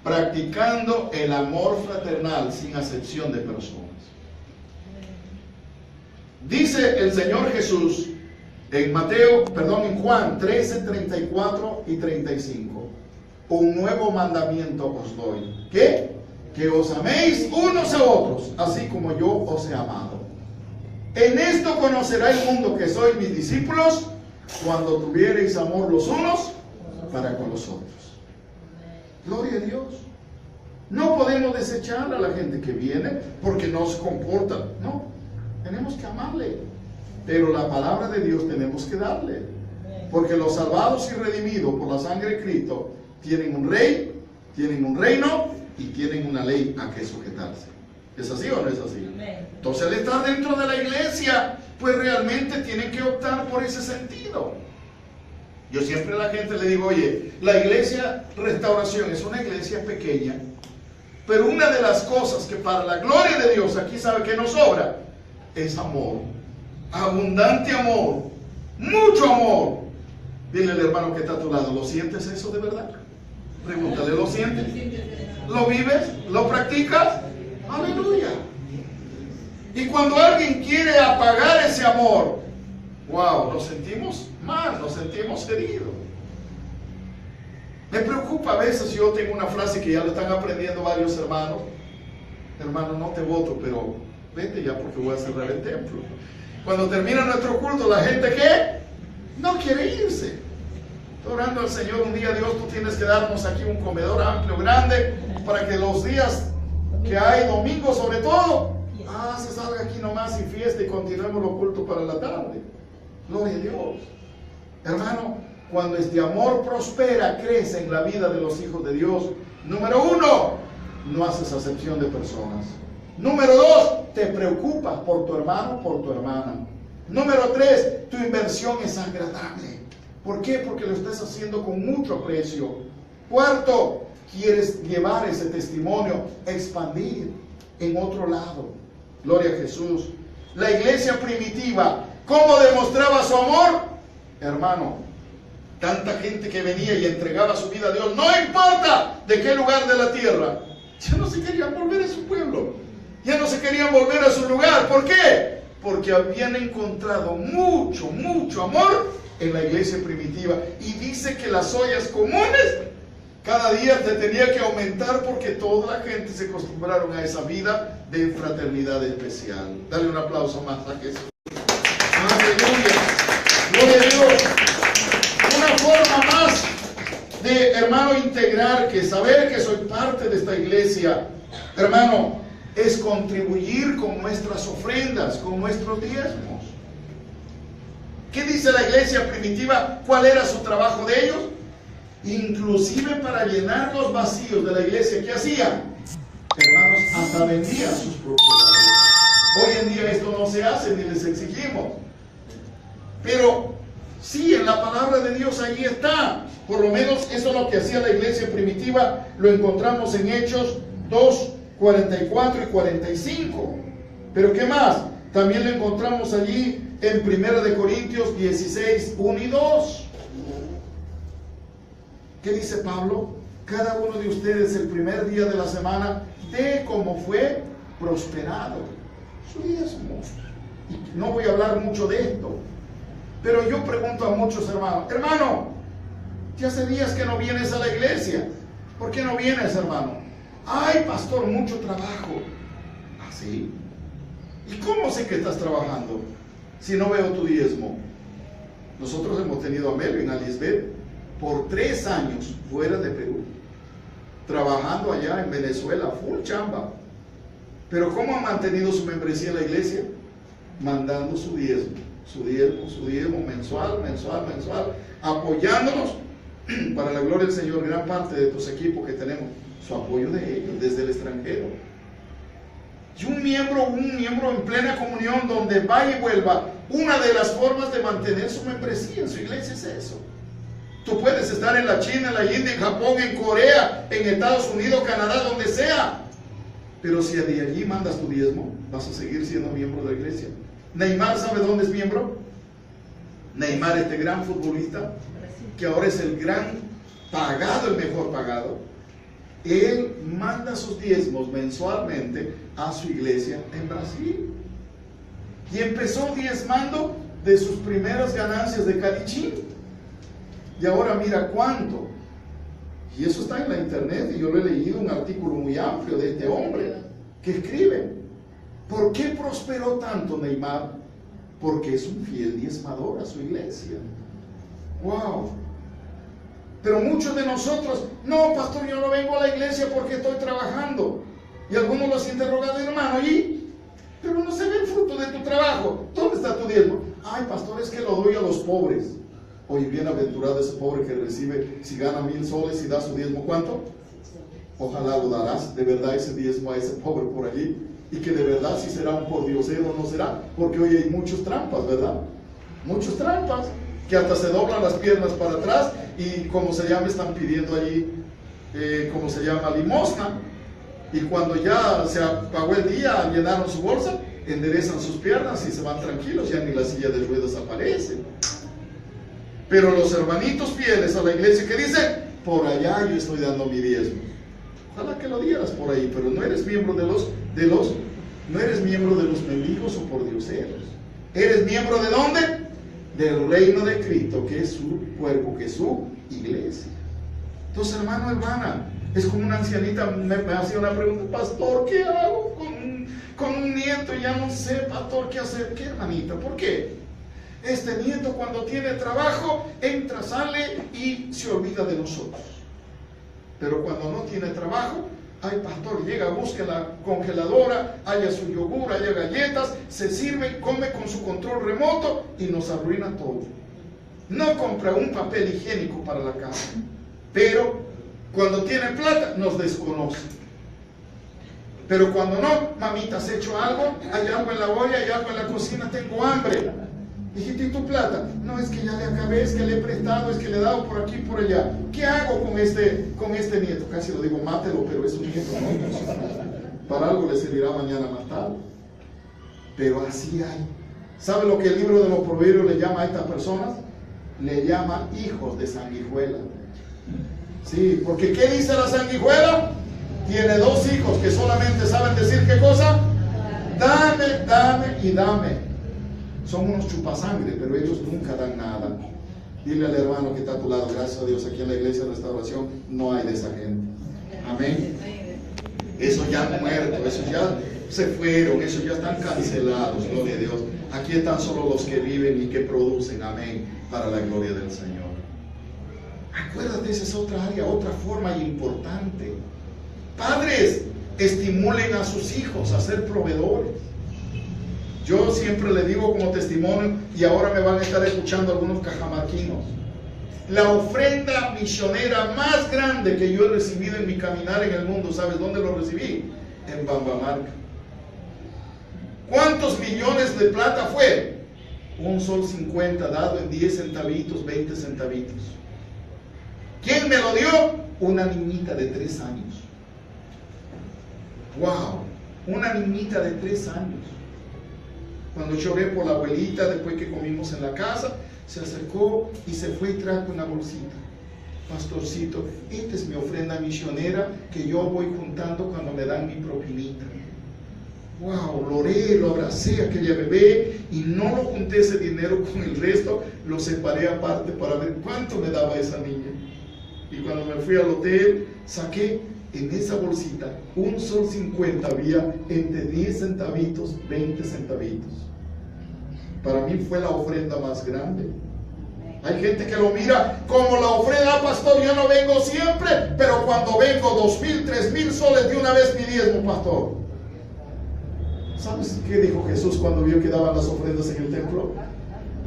practicando el amor fraternal sin acepción de personas. Dice el Señor Jesús en en Juan 13, 34 y 35. Un nuevo mandamiento os doy. ¿Qué? Que os améis unos a otros, así como yo os he amado. En esto conocerá el mundo que sois mis discípulos, cuando tuviereis amor los unos para con los otros. Gloria a Dios. No podemos desechar a la gente que viene porque no se comporta. No, tenemos que amarle. Pero la palabra de Dios tenemos que darle. Porque los salvados y redimidos por la sangre de Cristo tienen un rey, tienen un reino y tienen una ley a que sujetarse. ¿Es así o no es así? Entonces, al estar dentro de la iglesia, pues realmente tienen que optar por ese sentido. Yo siempre a la gente le digo, oye, la iglesia Restauración es una iglesia pequeña, pero una de las cosas que para la gloria de Dios aquí sabe que nos sobra es amor. Abundante amor, mucho amor. Dile al hermano que está a tu lado, ¿lo sientes eso de verdad? Pregúntale, ¿lo sientes? ¿Lo vives? ¿Lo practicas? Aleluya. Y cuando alguien quiere apagar ese amor, wow, nos sentimos mal, nos sentimos heridos. Me preocupa a veces. Yo tengo una frase que ya lo están aprendiendo varios hermanos. Hermano, no te voto, pero vete ya porque voy a cerrar el templo. Cuando termina nuestro culto, la gente ¿qué? No quiere irse. Estoy orando al Señor un día: Dios, tú tienes que darnos aquí un comedor amplio, grande, para que los días que hay, domingo sobre todo, se salga aquí nomás y fiesta y continuemos los cultos para la tarde. Gloria a Dios. Hermano, cuando este amor prospera, crece en la vida de los hijos de Dios. Número 1, no haces acepción de personas. Número 2, te preocupas por tu hermano, por tu hermana. Número 3, tu inversión es agradable. ¿Por qué? Porque lo estás haciendo con mucho aprecio. 4, quieres llevar ese testimonio, expandir en otro lado. Gloria a Jesús. La iglesia primitiva, ¿cómo demostraba su amor? Hermano, tanta gente que venía y entregaba su vida a Dios, no importa de qué lugar de la tierra, ya no se querían volver a su pueblo, ya no se querían volver a su lugar. ¿Por qué? Porque habían encontrado mucho, mucho amor en la iglesia primitiva. Y dice que las ollas comunes cada día te tenía que aumentar, porque toda la gente se acostumbraron a esa vida de fraternidad especial. Dale un aplauso más a Jesús. Aleluya. Gloria a Dios. Una forma más de, hermano, integrar, que saber que soy parte de esta iglesia, hermano, es contribuir con nuestras ofrendas, con nuestros diezmos. ¿Qué dice la iglesia primitiva? ¿Cuál era su trabajo de ellos? Inclusive para llenar los vacíos de la iglesia, ¿qué hacían? Hermanos, hasta vendían sus propiedades. Hoy en día esto no se hace ni les exigimos. Pero sí, en la palabra de Dios ahí está. Por lo menos eso es lo que hacía la iglesia primitiva. Lo encontramos en Hechos 2, 44 y 45. Pero ¿qué más? También lo encontramos allí en 1 Corintios 16, 1 y 2. ¿Qué dice Pablo? Cada uno de ustedes el primer día de la semana dé como fue prosperado su diezmo. Y no voy a hablar mucho de esto, pero yo pregunto a muchos hermanos: hermano, ya hace días que no vienes a la iglesia, ¿por qué no vienes, hermano? Ay, pastor, mucho trabajo. ¿Ah, sí? ¿Y cómo sé que estás trabajando si no veo tu diezmo? Nosotros hemos tenido a Melvin, a Lisbeth, por 3 años fuera de Perú, trabajando allá en Venezuela, full chamba. Pero ¿cómo ha mantenido su membresía en la iglesia? Mandando su diezmo mensual, apoyándonos. Para la gloria del Señor, gran parte de estos equipos que tenemos, su apoyo de ellos desde el extranjero. Y un miembro en plena comunión, donde va y vuelva, una de las formas de mantener su membresía en su iglesia es eso. Tú puedes estar en la China, en la India, en Japón, en Corea, en Estados Unidos, Canadá, donde sea, pero si de allí mandas tu diezmo, vas a seguir siendo miembro de la iglesia. Neymar, ¿sabe dónde es miembro? Neymar, este gran futbolista, que ahora es el gran pagado, el mejor pagado, él manda sus diezmos mensualmente a su iglesia en Brasil. Y empezó diezmando de sus primeras ganancias de Calichín. Y ahora mira cuánto. Y eso está en la internet, y yo lo he leído, un artículo muy amplio de este hombre que escribe. ¿Por qué prosperó tanto Neymar? Porque es un fiel diezmador a su iglesia. ¡Wow! Pero muchos de nosotros: no, pastor, yo no vengo a la iglesia porque estoy trabajando. Y algunos los interrogan: hermano, ¿y? Pero no se ve el fruto de tu trabajo. ¿Dónde está tu diezmo? Ay, pastor, es que lo doy a los pobres. Oye, bienaventurado ese pobre que recibe, si gana 1000 soles y da su diezmo, ¿cuánto? Ojalá lo darás de verdad ese diezmo a ese pobre por allí, y que de verdad si será un pordiosero o no será, porque hoy hay muchos trampas, ¿verdad? Muchos trampas, que hasta se doblan las piernas para atrás y, como se llama, están pidiendo allí, como se llama, limosna. Y cuando ya se apagó el día, llenaron su bolsa, enderezan sus piernas y se van tranquilos, ya ni la silla de ruedas aparece. Pero los hermanitos fieles a la iglesia que dicen: por allá yo estoy dando mi diezmo. Ojalá que lo dieras por ahí, pero no eres miembro de los No eres miembro de los mendigos o pordioseros. Eres miembro ¿de dónde? Del reino de Cristo, que es su cuerpo, que es su iglesia. Entonces, hermano, hermana, es como una ancianita me hacía una pregunta: pastor, ¿qué hago con un nieto? Ya no sé, pastor, ¿qué hacer? ¿Qué, hermanita? ¿Por qué? Este nieto, cuando tiene trabajo, entra, sale y se olvida de nosotros. Pero cuando no tiene trabajo, ay, pastor, llega, busca la congeladora, haya su yogur, haya galletas, se sirve, come con su control remoto y nos arruina todo. No compra un papel higiénico para la casa, pero cuando tiene plata nos desconoce. Pero cuando no: mamita, ¿has hecho algo? ¿Hay algo en la olla? ¿Hay algo en la cocina? Tengo hambre. Dijiste, ¿y tu plata? No, es que ya le acabé, es que le he prestado, es que le he dado por aquí y por allá. ¿Qué hago con este nieto? Casi lo digo, mátelo, pero es un nieto, ¿no? Para algo le servirá mañana más tarde. Pero así hay. ¿Sabe lo que el libro de los Proverbios le llama a estas personas? Le llama hijos de sanguijuela. Sí, porque ¿qué dice la sanguijuela? Tiene dos hijos que solamente saben decir ¿qué cosa? Dame, dame y dame. Son unos chupasangre, pero ellos nunca dan nada. Dile al hermano que está a tu lado: gracias a Dios, aquí en la iglesia de Restauración no hay de esa gente. Amén. Esos ya han muerto, esos ya se fueron, esos ya están cancelados, gloria a Dios. Aquí están solo los que viven y que producen, amén, para la gloria del Señor. Acuérdate, esa es otra área, otra forma importante. Padres, estimulen a sus hijos a ser proveedores. Yo siempre le digo como testimonio, y ahora me van a estar escuchando algunos cajamarquinos: la ofrenda misionera más grande que yo he recibido en mi caminar en el mundo, ¿sabes dónde lo recibí? En Bambamarca. ¿Cuántos millones de plata fue? Un sol 50 dado en 10 centavitos, 20 centavitos. ¿Quién me lo dio? Una niñita de 3 años. ¡Wow! Una niñita de 3 años. Cuando lloré por la abuelita, después que comimos en la casa, se acercó y se fue y trajo una bolsita. Pastorcito, esta es mi ofrenda misionera que yo voy juntando cuando me dan mi propinita. Wow, lo oré, lo abracé a aquella bebé y no lo junté ese dinero con el resto, lo separé aparte para ver cuánto me daba esa niña. Y cuando me fui al hotel, saqué en esa bolsita un sol 50, había entre 10 centavitos, 20 centavitos. Para mí fue la ofrenda más grande. Hay gente que lo mira como la ofrenda: pastor, yo no vengo siempre, pero cuando vengo 2,000, 3,000 soles de una vez mi diezmo, pastor. ¿Sabes qué dijo Jesús cuando vio que daban las ofrendas en el templo?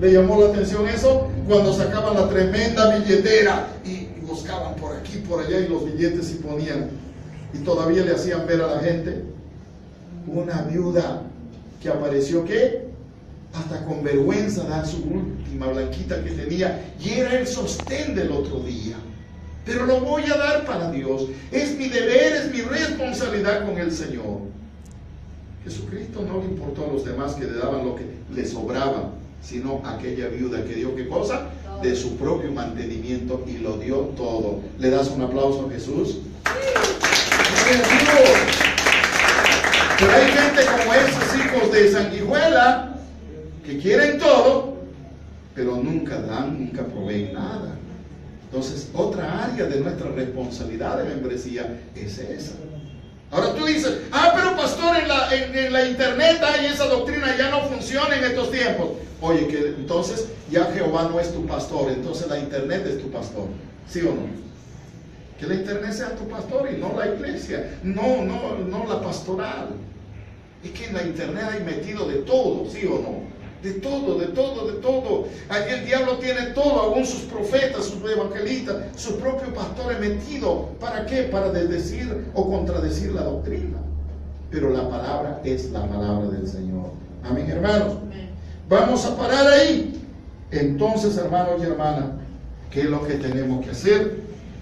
¿Le llamó la atención eso? Cuando sacaban la tremenda billetera y buscaban por aquí, por allá, y los billetes y ponían, y todavía le hacían ver a la gente. Una viuda que apareció, ¿qué? Hasta con vergüenza dar su última blanquita que tenía, y era el sostén del otro día. Pero lo voy a dar para Dios, es mi deber, es mi responsabilidad con el Señor. Jesucristo no le importó a los demás que le daban lo que le sobraba, sino aquella viuda que dio ¿qué cosa? De su propio mantenimiento, y lo dio todo. ¿Le das un aplauso a Jesús? Pero hay gente como esos hijos de sanguijuela que quieren todo, pero nunca dan, nunca proveen nada. Entonces, otra área de nuestra responsabilidad de membresía es esa. Ahora tú dices: pero pastor, en la internet hay esa doctrina, ya no funciona en estos tiempos. Oye, que entonces ya Jehová no es tu pastor, entonces la internet es tu pastor, ¿sí o no? Que la internet sea tu pastor y no la iglesia, no la pastoral. Es que en la internet hay metido de todo, ¿sí o no? De todo, de todo, de todo. Allí el diablo tiene todo, aún sus profetas, sus evangelistas, sus propios pastores metidos. ¿Para qué? Para desdecir o contradecir la doctrina. Pero la palabra es la palabra del Señor. Amén, hermanos. Vamos a parar ahí. Entonces, hermanos y hermanas, ¿qué es lo que tenemos que hacer?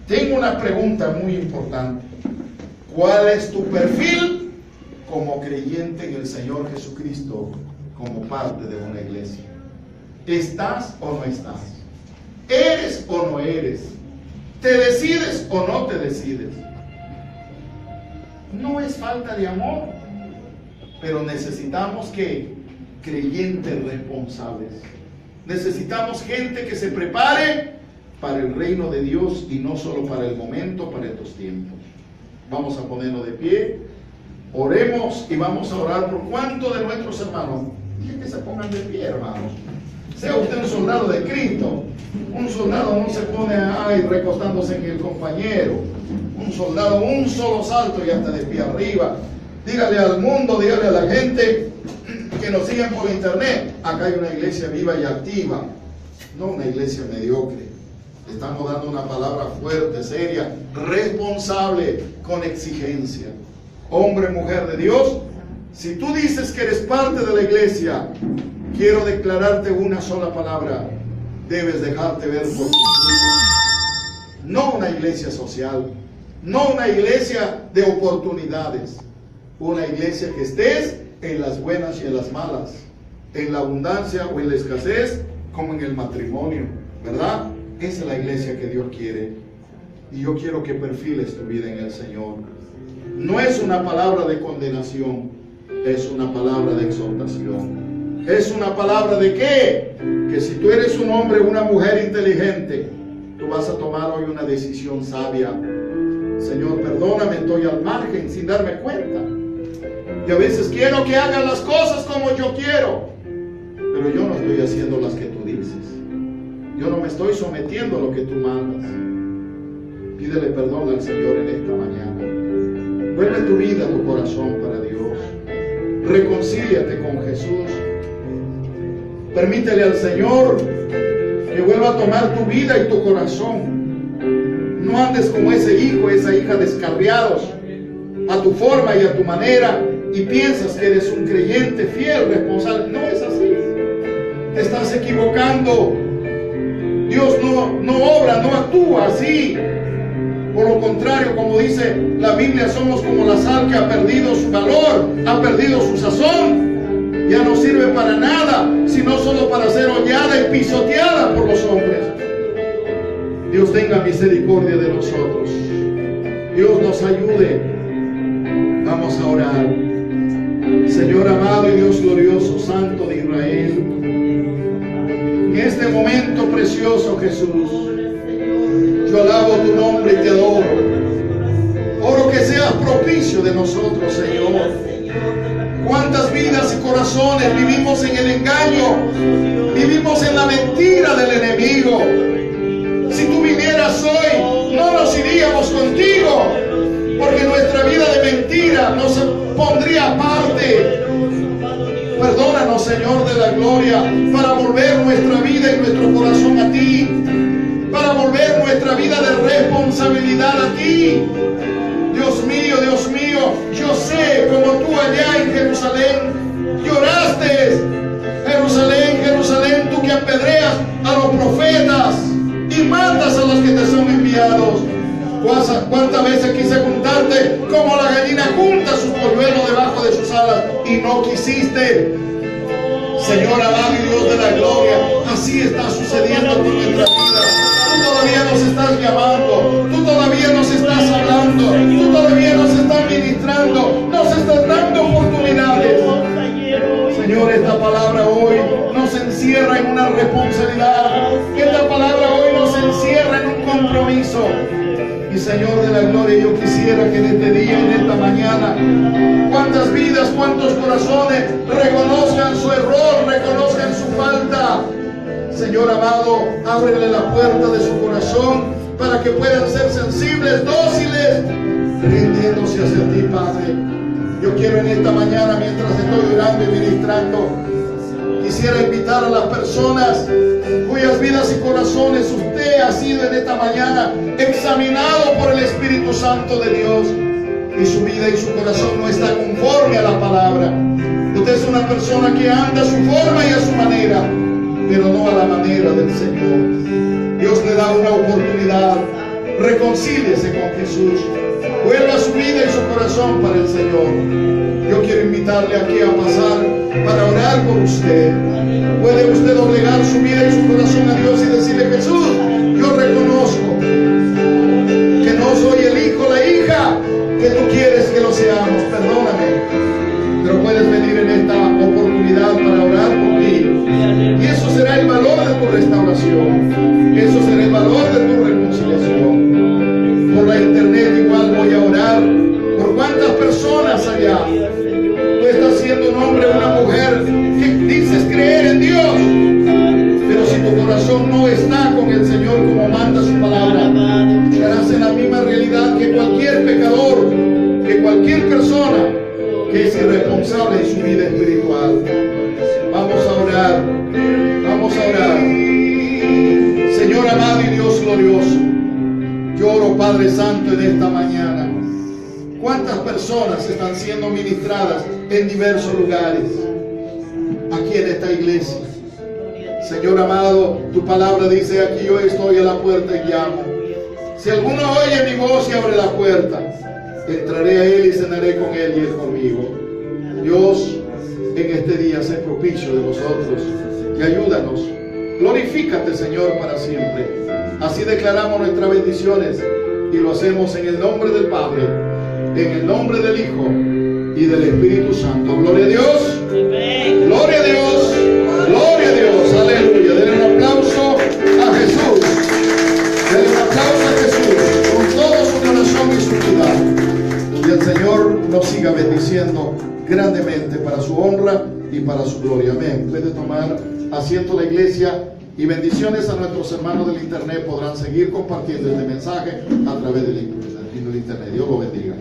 Tengo una pregunta muy importante. ¿Cuál es tu perfil como creyente en el Señor Jesucristo, como parte de una iglesia? ¿Estás o no estás? ¿Eres o no eres? ¿Te decides o no te decides? No es falta de amor. Pero necesitamos que creyentes responsables. Necesitamos gente que se prepare para el reino de Dios y no solo para el momento, para estos tiempos. Vamos a ponernos de pie, oremos y vamos a orar por cuántos de nuestros hermanos. Dije que se pongan de pie, hermanos. Sea usted un soldado de Cristo. Un soldado no se pone ahí recostándose en el compañero. Un soldado, un solo salto y hasta de pie arriba. Dígale al mundo, dígale a la gente que nos siguen por internet. Acá hay una iglesia viva y activa, no una iglesia mediocre. Estamos dando una palabra fuerte, seria, responsable, con exigencia. Hombre, mujer de Dios, si tú dices que eres parte de la iglesia, quiero declararte una sola palabra: debes dejarte ver por tus frutos. No una iglesia social, no una iglesia de oportunidades, una iglesia que estés en las buenas y en las malas, en la abundancia o en la escasez, como en el matrimonio, ¿verdad? Esa es la iglesia que Dios quiere. Y yo quiero que perfiles tu vida en el Señor. No es una palabra de condenación, es una palabra de exhortación. Es una palabra de ¿qué? Que si tú eres un hombre o una mujer inteligente, tú vas a tomar hoy una decisión sabia. Señor, perdóname, estoy al margen sin darme cuenta. Y a veces quiero que hagan las cosas como yo quiero, pero yo no estoy haciendo las que tú dices. Yo no me estoy sometiendo a lo que tú mandas. Pídele perdón al Señor en esta mañana. Vuelve tu vida, tu corazón para Dios. Reconcíliate con Jesús. Permítele al Señor que vuelva a tomar tu vida y tu corazón. No andes como ese hijo, esa hija descarriados, a tu forma y a tu manera, y piensas que eres un creyente fiel, responsable. No es así. Te estás equivocando. Dios no obra, no actúa así. Por lo contrario, como dice la Biblia, somos como la sal que ha perdido su valor, ha perdido su sazón. Ya no sirve para nada, sino solo para ser hollada y pisoteada por los hombres. Dios tenga misericordia de nosotros. Dios nos ayude. Vamos a orar. Señor amado y Dios glorioso, Santo de Israel, en este momento precioso, Jesús, yo alabo tu nombre y te adoro. Oro que seas propicio de nosotros, Señor. Cuántas vidas y corazones vivimos en el engaño, vivimos en la mentira del enemigo. Si tú vinieras hoy, no nos iríamos contigo, porque nuestra vida de mentira no se pondría aparte. Perdónanos, Señor de la gloria, para volver nuestra vida y nuestro corazón a ti, para volver nuestra vida de responsabilidad a ti. Dios mío, yo sé como tú allá en Jerusalén lloraste. Jerusalén, Jerusalén, tú que apedreas a los profetas y matas a los que te son enviados. ¿Cuántas veces quise juntarte como la gallina junta sus polluelos debajo de sus alas y no quisiste? Señor amado y Dios de la gloria, así está sucediendo con nuestra vida. Tú todavía nos estás llamando, tú todavía nos estás hablando, tú todavía nos estás ministrando, nos estás dando oportunidades. Señor, esta palabra hoy nos encierra en una responsabilidad, que esta palabra hoy nos encierra en un compromiso. Y Señor de la gloria, yo quisiera que en este día, en esta mañana, cuántas vidas, cuántos corazones reconozcan su error, reconozcan su falta. Señor amado, ábrele la puerta de su corazón para que puedan ser sensibles, dóciles, rindiéndose hacia ti, Padre. Yo quiero en esta mañana, mientras estoy orando y ministrando, quisiera invitar a las personas cuyas vidas y corazones usted ha sido en esta mañana examinado por el Espíritu Santo de Dios, y su vida y su corazón no está conforme a la palabra. Usted es una persona que anda a su forma y a su manera, pero no a la manera del Señor. Dios le da una oportunidad. Reconcíliese con Jesús. Vuelva su vida y su corazón para el Señor. Yo quiero invitarle aquí a pasar para orar por usted. Puede usted doblegar su vida y su corazón a Dios y decirle: Jesús, yo reconozco que no soy el hijo, la hija que tú quieres que lo seamos. Perdóname. Pero puedes tu restauración. Eso será el valor de tu reconciliación. Por la internet igual voy a orar por cuántas personas allá. Tú estás siendo un hombre o una mujer que dices creer en Dios, pero si tu corazón no está con el Señor como manda su palabra, estarás en la misma realidad que cualquier pecador, que cualquier persona que es irresponsable en su vida espiritual. Vamos a orar, vamos a orar. Señor amado y Dios glorioso, yo oro, Padre Santo, en esta mañana. ¿Cuántas personas están siendo ministradas en diversos lugares aquí en esta iglesia? Señor amado, tu palabra dice: aquí yo estoy a la puerta y llamo. Si alguno oye mi voz y abre la puerta, entraré a él y cenaré con él y él conmigo. Dios, en este día sé propicio de nosotros y ayúdanos. Glorifícate, Señor, para siempre. Así declaramos nuestras bendiciones y lo hacemos en el nombre del Padre, en el nombre del Hijo y del Espíritu Santo. Gloria a Dios. Gloria a Dios. Gloria a Dios. Aleluya. Denle un aplauso a Jesús. Denle un aplauso a Jesús con todo su corazón y su vida. Y el Señor nos siga bendiciendo grandemente para su honra y para su gloria. Amén. Puede tomar asiento la iglesia, y bendiciones a nuestros hermanos del internet. Podrán seguir compartiendo este mensaje a través del internet. Dios lo bendiga.